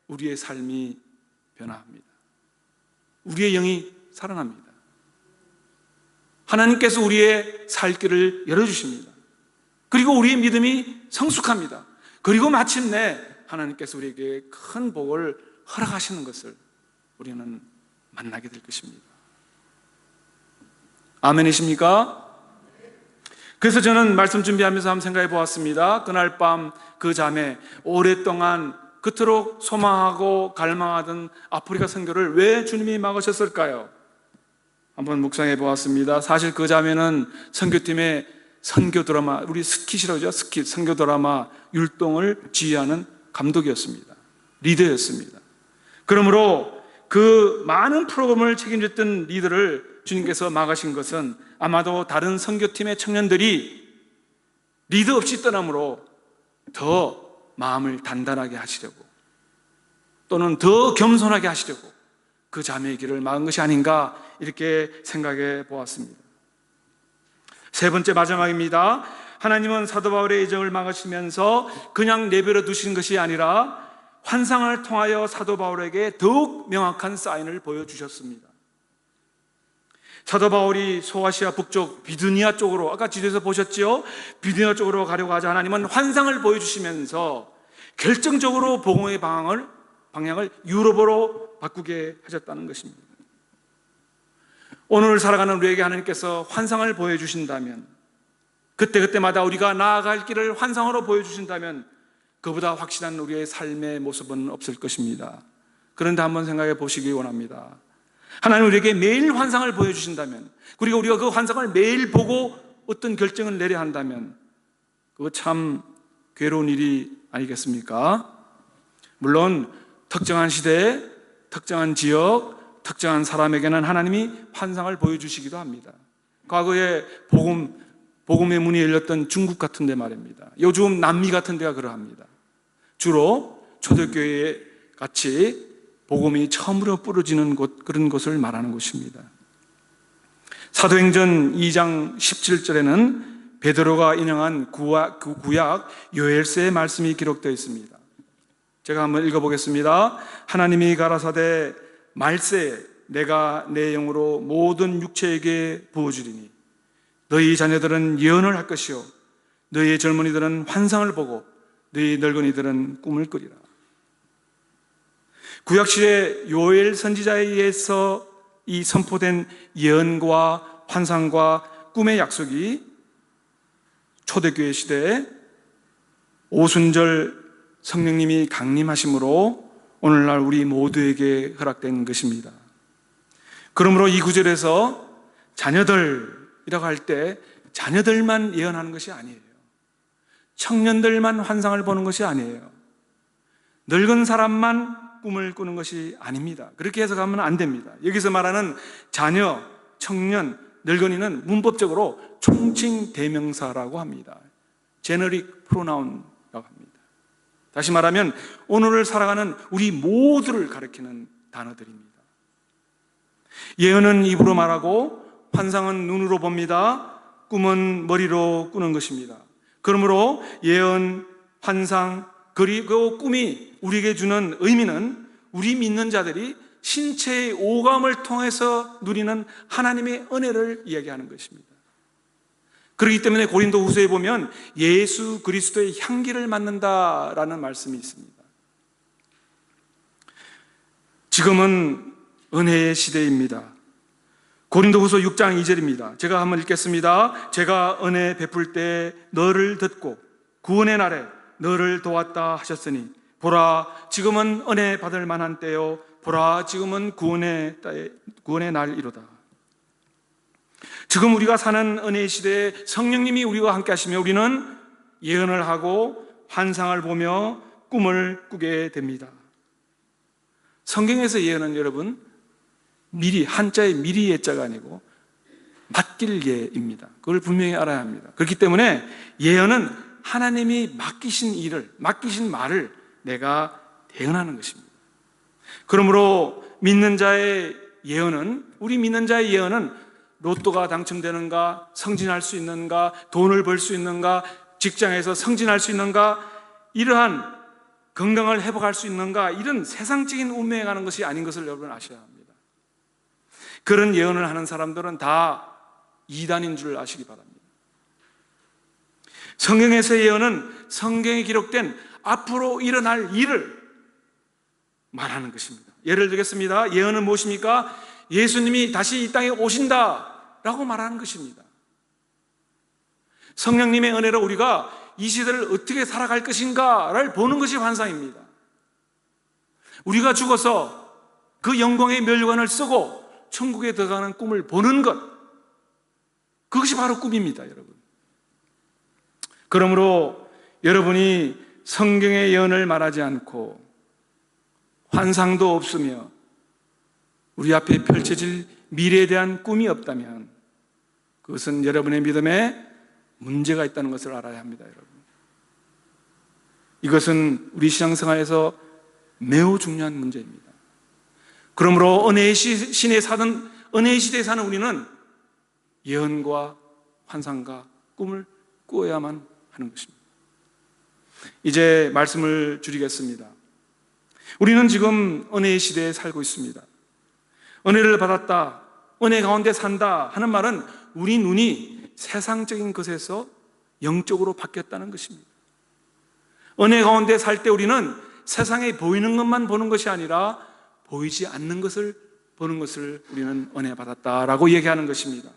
E: 우리의 삶이 변화합니다. 우리의 영이 살아납니다. 하나님께서 우리의 살 길을 열어주십니다. 그리고 우리의 믿음이 성숙합니다. 그리고 마침내 하나님께서 우리에게 큰 복을 허락하시는 것을 우리는 만나게 될 것입니다. 아멘이십니까? 그래서 저는 말씀 준비하면서 한번 생각해 보았습니다. 그날 밤 그 자매, 오랫동안 그토록 소망하고 갈망하던 아프리카 선교를 왜 주님이 막으셨을까요? 한번 묵상해 보았습니다. 사실 그 자매는 선교팀의 선교 드라마, 우리 스킷이라고 하죠. 스킷, 선교 드라마 율동을 지휘하는 감독이었습니다. 리더였습니다. 그러므로 그 많은 프로그램을 책임졌던 리더를 주님께서 막으신 것은 아마도 다른 선교팀의 청년들이 리더 없이 떠남으로 더 마음을 단단하게 하시려고, 또는 더 겸손하게 하시려고 그 자매의 길을 막은 것이 아닌가, 이렇게 생각해 보았습니다. 세 번째, 마지막입니다. 하나님은 사도 바울의 이적을 막으시면서 그냥 내버려 두신 것이 아니라 환상을 통하여 사도 바울에게 더욱 명확한 사인을 보여주셨습니다. 사도 바울이 소아시아 북쪽 비두니아 쪽으로, 아까 지도에서 보셨죠? 비두니아 쪽으로 가려고 하자 하나님은 환상을 보여주시면서 결정적으로 복음의 방향을 유럽으로 바꾸게 하셨다는 것입니다. 오늘 살아가는 우리에게 하나님께서 환상을 보여주신다면, 그때마다 우리가 나아갈 길을 환상으로 보여주신다면 그보다 확실한 우리의 삶의 모습은 없을 것입니다. 그런데 한번 생각해 보시기 원합니다. 하나님 우리에게 매일 환상을 보여주신다면, 그리고 우리가 그 환상을 매일 보고 어떤 결정을 내려야 한다면 그거 참 괴로운 일이 아니겠습니까? 물론 특정한 시대, 특정한 지역, 특정한 사람에게는 하나님이 환상을 보여주시기도 합니다. 과거에 복음의 문이 열렸던 중국 같은 데 말입니다. 요즘 남미 같은 데가 그러합니다. 주로 초대교회 같이 복음이 처음으로 뿌려지는 곳, 그런 곳을 말하는 곳입니다. 사도행전 2장 17절에는 베드로가 인용한 구약 요엘서의 말씀이 기록되어 있습니다. 제가 한번 읽어보겠습니다. 하나님이 가라사대 말세 내가 내 영으로 모든 육체에게 부어주리니 너희 자녀들은 예언을 할 것이요 너희 젊은이들은 환상을 보고 너희 늙은이들은 꿈을 꾸리라. 구약시대 요엘 선지자에 의해서 이 선포된 예언과 환상과 꿈의 약속이 초대교회 시대에 오순절 성령님이 강림하심으로 오늘날 우리 모두에게 허락된 것입니다. 그러므로 이 구절에서 자녀들이라고 할 때 자녀들만 예언하는 것이 아니에요. 청년들만 환상을 보는 것이 아니에요. 늙은 사람만 꿈을 꾸는 것이 아닙니다. 그렇게 해석하면 안 됩니다. 여기서 말하는 자녀, 청년, 늙은이는 문법적으로 총칭 대명사라고 합니다. 제너릭 프로나운이라고 합니다. 다시 말하면 오늘을 살아가는 우리 모두를 가리키는 단어들입니다. 예언은 입으로 말하고 환상은 눈으로 봅니다. 꿈은 머리로 꾸는 것입니다. 그러므로 예언, 환상, 그리고 꿈이 우리에게 주는 의미는 우리 믿는 자들이 신체의 오감을 통해서 누리는 하나님의 은혜를 이야기하는 것입니다. 그렇기 때문에 고린도후서에 보면 예수 그리스도의 향기를 맡는다라는 말씀이 있습니다. 지금은 은혜의 시대입니다. 고린도후서 6장 2절입니다. 제가 한번 읽겠습니다. 제가 은혜 베풀 때 너를 듣고 구원의 날에 너를 도왔다 하셨으니 보라 지금은 은혜 받을 만한 때요 보라 지금은 구원의 날이로다. 지금 우리가 사는 은혜의 시대에 성령님이 우리와 함께 하시며 우리는 예언을 하고 환상을 보며 꿈을 꾸게 됩니다. 성경에서 예언은 여러분 미리, 한자의 미리 예자가 아니고 맡길 예입니다. 그걸 분명히 알아야 합니다. 그렇기 때문에 예언은 하나님이 맡기신 일을, 맡기신 말을 내가 대언하는 것입니다. 그러므로 믿는 자의 예언은, 우리 믿는 자의 예언은 로또가 당첨되는가, 승진할 수 있는가, 돈을 벌 수 있는가, 직장에서 승진할 수 있는가, 이러한 건강을 회복할 수 있는가, 이런 세상적인 운명에 가는 것이 아닌 것을 여러분 아셔야 합니다. 그런 예언을 하는 사람들은 다 이단인 줄 아시기 바랍니다. 성경에서의 예언은 성경에 기록된 앞으로 일어날 일을 말하는 것입니다. 예를 들겠습니다. 예언은 무엇입니까? 예수님이 다시 이 땅에 오신다라고 말하는 것입니다. 성령님의 은혜로 우리가 이 시대를 어떻게 살아갈 것인가를 보는 것이 환상입니다. 우리가 죽어서 그 영광의 멸관을 쓰고 천국에 들어가는 꿈을 보는 것, 그것이 바로 꿈입니다, 여러분. 그러므로 여러분이 성경의 예언을 말하지 않고 환상도 없으며 우리 앞에 펼쳐질 미래에 대한 꿈이 없다면 그것은 여러분의 믿음에 문제가 있다는 것을 알아야 합니다, 여러분. 이것은 우리 신앙생활에서 매우 중요한 문제입니다. 그러므로 은혜의 시대에 사는 우리는 예언과 환상과 꿈을 꾸어야만 하는 것입니다. 이제 말씀을 줄이겠습니다. 우리는 지금 은혜의 시대에 살고 있습니다. 은혜를 받았다, 은혜 가운데 산다 하는 말은 우리 눈이 세상적인 것에서 영적으로 바뀌었다는 것입니다. 은혜 가운데 살 때 우리는 세상에 보이는 것만 보는 것이 아니라 보이지 않는 것을 보는 것을 우리는 은혜 받았다라고 얘기하는 것입니다.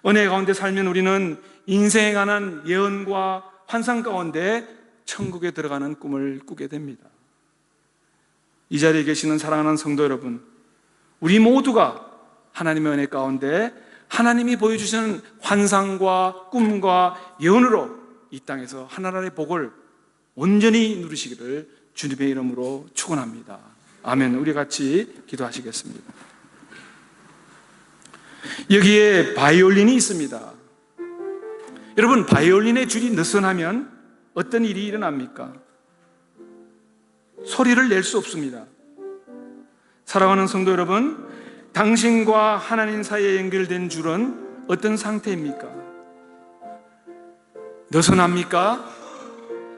E: 은혜 가운데 살면 우리는 인생에 관한 예언과 환상 가운데 천국에 들어가는 꿈을 꾸게 됩니다. 이 자리에 계시는 사랑하는 성도 여러분, 우리 모두가 하나님의 은혜 가운데 하나님이 보여주시는 환상과 꿈과 예언으로 이 땅에서 하나님의 복을 온전히 누리시기를 주님의 이름으로 축원합니다. 아멘. 우리 같이 기도하시겠습니다. 여기에 바이올린이 있습니다. 여러분, 바이올린의 줄이 느슨하면 어떤 일이 일어납니까? 소리를 낼 수 없습니다. 사랑하는 성도 여러분, 당신과 하나님 사이에 연결된 줄은 어떤 상태입니까? 느슨합니까?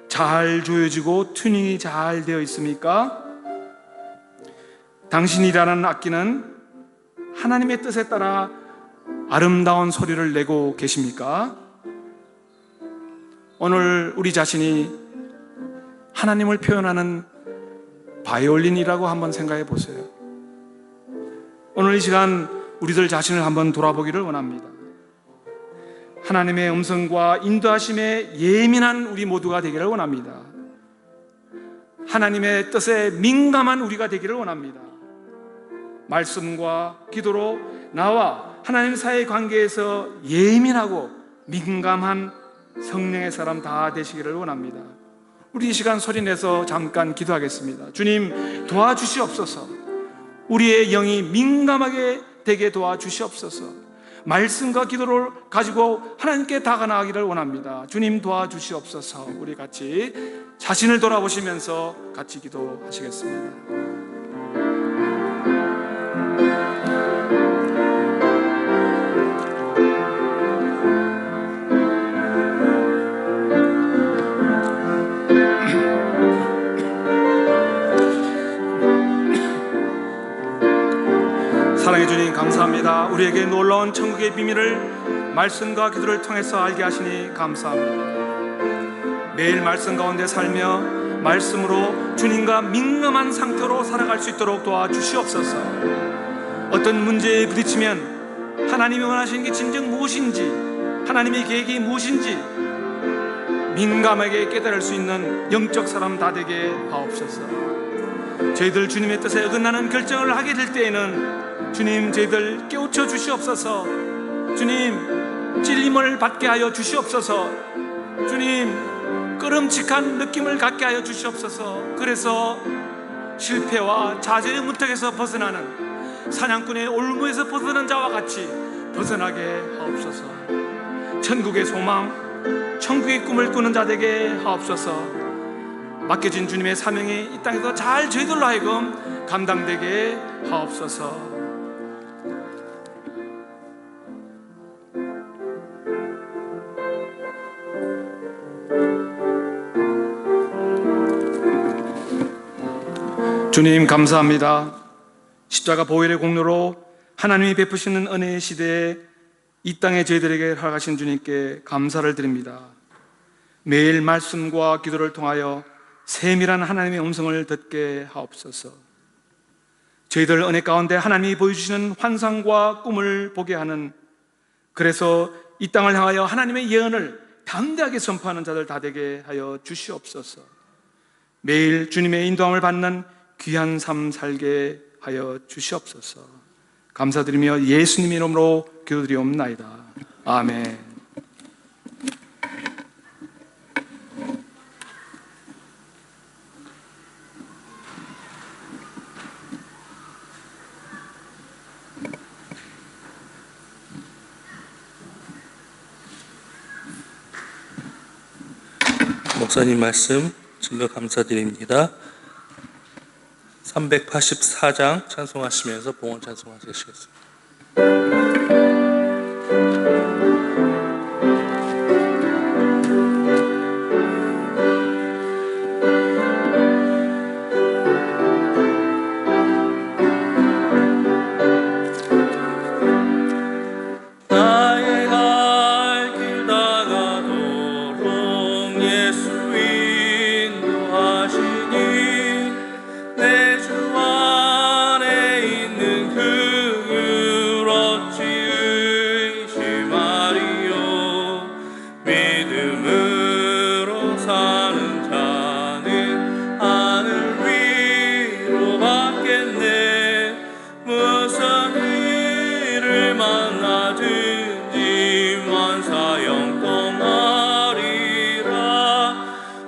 E: 잘 조여지고 튜닝이 잘 되어 있습니까? 당신이라는 악기는 하나님의 뜻에 따라 아름다운 소리를 내고 계십니까? 오늘 우리 자신이 하나님을 표현하는 바이올린이라고 한번 생각해 보세요. 오늘 이 시간 우리들 자신을 한번 돌아보기를 원합니다. 하나님의 음성과 인도하심에 예민한 우리 모두가 되기를 원합니다. 하나님의 뜻에 민감한 우리가 되기를 원합니다. 말씀과 기도로 나와 하나님 사이의 관계에서 예민하고 민감한 성령의 사람 다 되시기를 원합니다. 우리 이 시간 소리내서 잠깐 기도하겠습니다. 주님, 도와주시옵소서. 우리의 영이 민감하게 되게 도와주시옵소서. 말씀과 기도를 가지고 하나님께 다가나가기를 원합니다. 주님, 도와주시옵소서. 우리 같이 자신을 돌아보시면서 같이 기도하시겠습니다. 사랑해 주님, 감사합니다. 우리에게 놀라운 천국의 비밀을 말씀과 기도를 통해서 알게 하시니 감사합니다. 매일 말씀 가운데 살며 말씀으로 주님과 민감한 상태로 살아갈 수 있도록 도와주시옵소서. 어떤 문제에 부딪히면 하나님이 원하시는 게 진정 무엇인지, 하나님의 계획이 무엇인지 민감하게 깨달을 수 있는 영적 사람 다 되게 하옵소서. 저희들 주님의 뜻에 어긋나는 결정을 하게 될 때에는 주님, 저희들 깨우쳐 주시옵소서. 주님, 찔림을 받게 하여 주시옵소서. 주님, 끄름직한 느낌을 갖게 하여 주시옵소서. 그래서 실패와 좌절의 문턱에서 벗어나는, 사냥꾼의 올무에서 벗어난 자와 같이 벗어나게 하옵소서. 천국의 소망, 천국의 꿈을 꾸는 자 되게 하옵소서. 맡겨진 주님의 사명이 이 땅에서 잘 저희들로 하여금 감당되게 하옵소서. 주님 감사합니다. 십자가 보혈의 공로로 하나님이 베푸시는 은혜의 시대에 이 땅에 저희들에게 허락하신 주님께 감사를 드립니다. 매일 말씀과 기도를 통하여 세밀한 하나님의 음성을 듣게 하옵소서. 저희들 은혜 가운데 하나님이 보여주시는 환상과 꿈을 보게 하는, 그래서 이 땅을 향하여 하나님의 예언을 담대하게 선포하는 자들 다 되게 하여 주시옵소서. 매일 주님의 인도함을 받는 귀한 삶 살게 하여 주시옵소서. 감사드리며 예수님 이름으로 기도드리옵나이다. 아멘.
A: 목사님 말씀 진로 감사드립니다. 384장 찬송하시면서 봉헌 찬송하시겠습니다.
B: 나의 갈 길 다가도록 예수 인도하시니 내 주 안에 있는 그을 어찌 의심하리요. 믿음으로 사는 자는 하늘 위로 받겠네. 무슨 일을 만나든지 만사 영통하리라.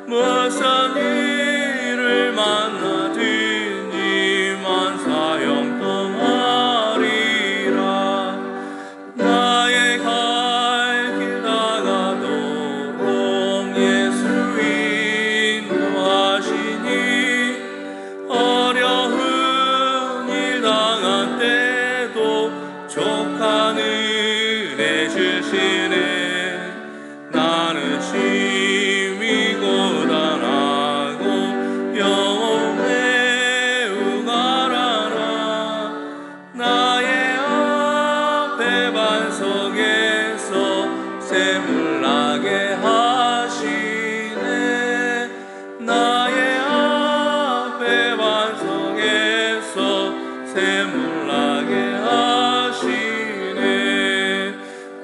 B: 무슨 일을 만나든지 만사 영통하리라. 나의 갈 길 다가도록 예수 인도하시니 어려운 일 당한 때도 족한 은혜 주시네. 나는 심히 고단하고 영혼의 우가라나. 나의 앞에 반석에서 샘을 나게 하시네. 나의 앞에 반석에서 샘을 나게 하시네.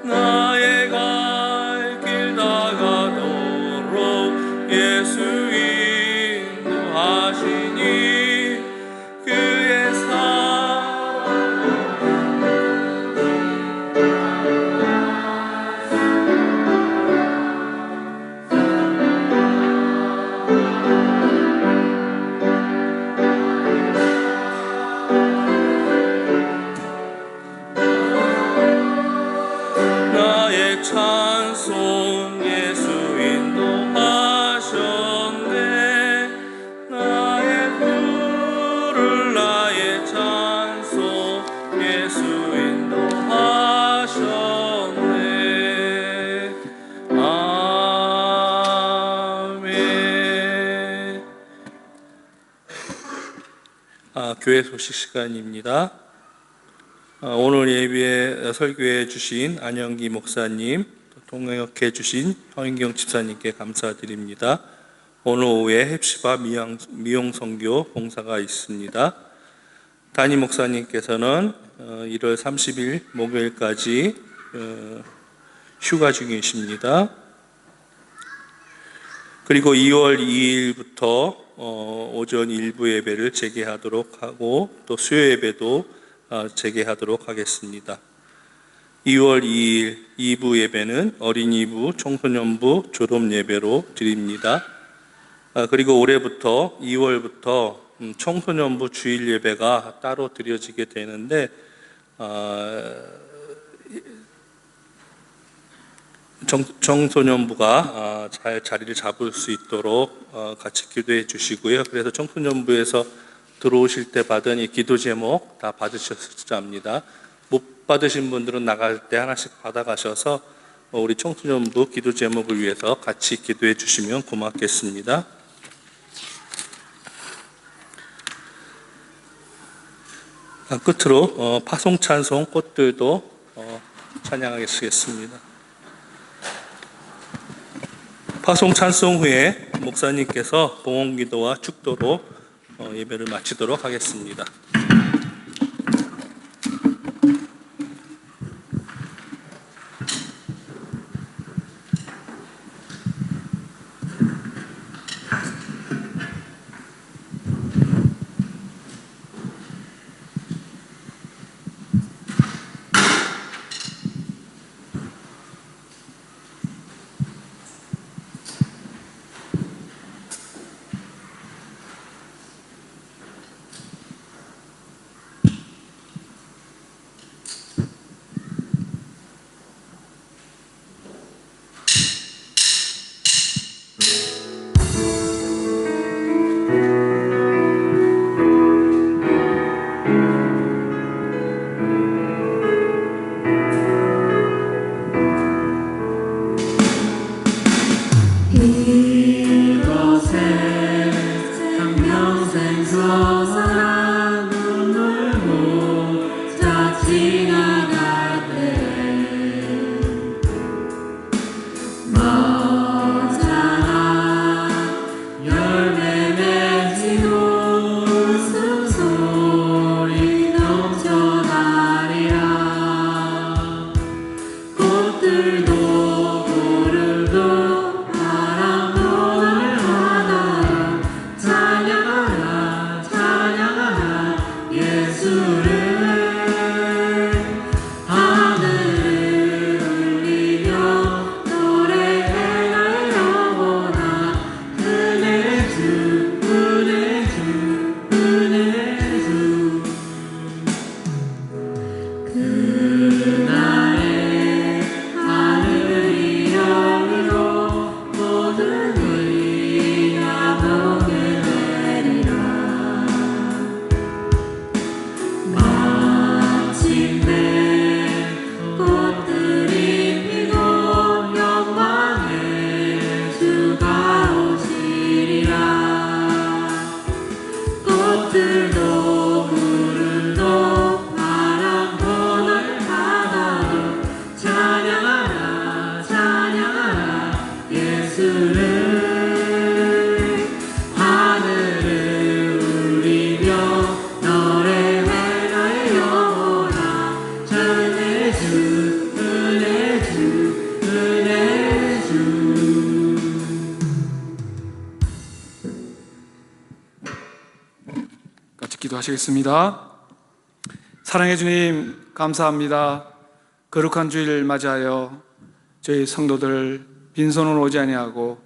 B: 나의 갈 길 다가도록 예수 인도하시니 그의 사랑 나의 찬송 예수 인도하셨네. 나의 부를 나의 찬송 예수 인도하셨네. 아멘.
A: 교회 소식 시간입니다. 오늘 예배에 설교해 주신 안영기 목사님, 동역해 주신 허인경 집사님께 감사드립니다. 오늘 오후에 헵시바 미용 선교 봉사가 있습니다. 담임 목사님께서는 1월 30일 목요일까지 휴가 중이십니다. 그리고 2월 2일부터 오전 일부 예배를 재개하도록 하고 또 수요 예배도 재개하도록 하겠습니다. 2월 2일 2부 예배는 어린이부, 청소년부 졸업 예배로 드립니다. 그리고 올해부터 2월부터 청소년부 주일 예배가 따로 드려지게 되는데 청소년부가 잘 자리를 잡을 수 있도록 같이 기도해 주시고요. 그래서 청소년부에서 들어오실 때 받은 이 기도 제목 다 받으셨을 합니다. 못 받으신 분들은 나갈 때 하나씩 받아가셔서 우리 청소년부 기도 제목을 위해서 같이 기도해 주시면 고맙겠습니다. 끝으로 파송 찬송 꽃들도 찬양하겠습니다. 파송 찬송 후에 목사님께서 봉헌기도와 축도로 예배를 마치도록 하겠습니다.
E: 기도하시겠습니다. 사랑해 주님, 감사합니다. 거룩한 주일을 맞이하여 저희 성도들 빈손으로 오지 아니하고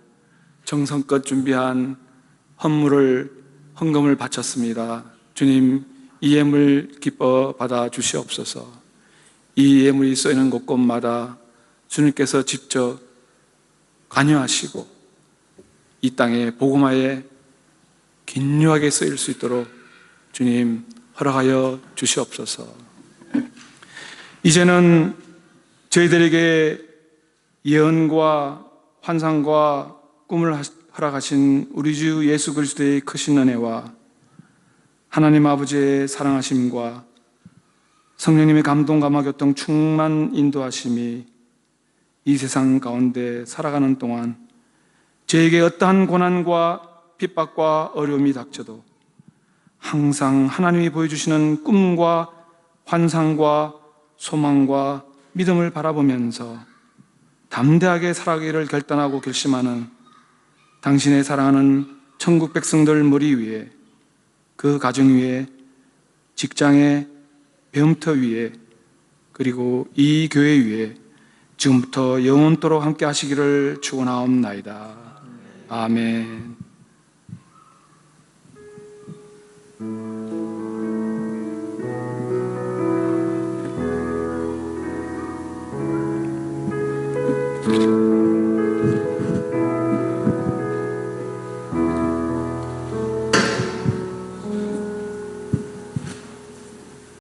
E: 정성껏 준비한 헌금을 바쳤습니다. 주님, 이 예물 기뻐 받아 주시옵소서. 이 예물이 쓰이는 곳곳마다 주님께서 직접 관여하시고 이 땅에 복음화에 긴유하게 쓰일 수 있도록 주님 허락하여 주시옵소서. 이제는 저희들에게 예언과 환상과 꿈을 허락하신 우리 주 예수 그리스도의 크신 은혜와 하나님 아버지의 사랑하심과 성령님의 감동 감화 교통 충만 인도하심이 이 세상 가운데 살아가는 동안 저에게 어떠한 고난과 핍박과 어려움이 닥쳐도 항상 하나님이 보여주시는 꿈과 환상과 소망과 믿음을 바라보면서 담대하게 살아가기를 결단하고 결심하는 당신의 사랑하는 천국 백성들 머리 위에, 그 가정 위에, 직장의 배움터 위에, 그리고 이 교회 위에 지금부터 영원토록 함께 하시기를 축원하옵나이다. 아멘.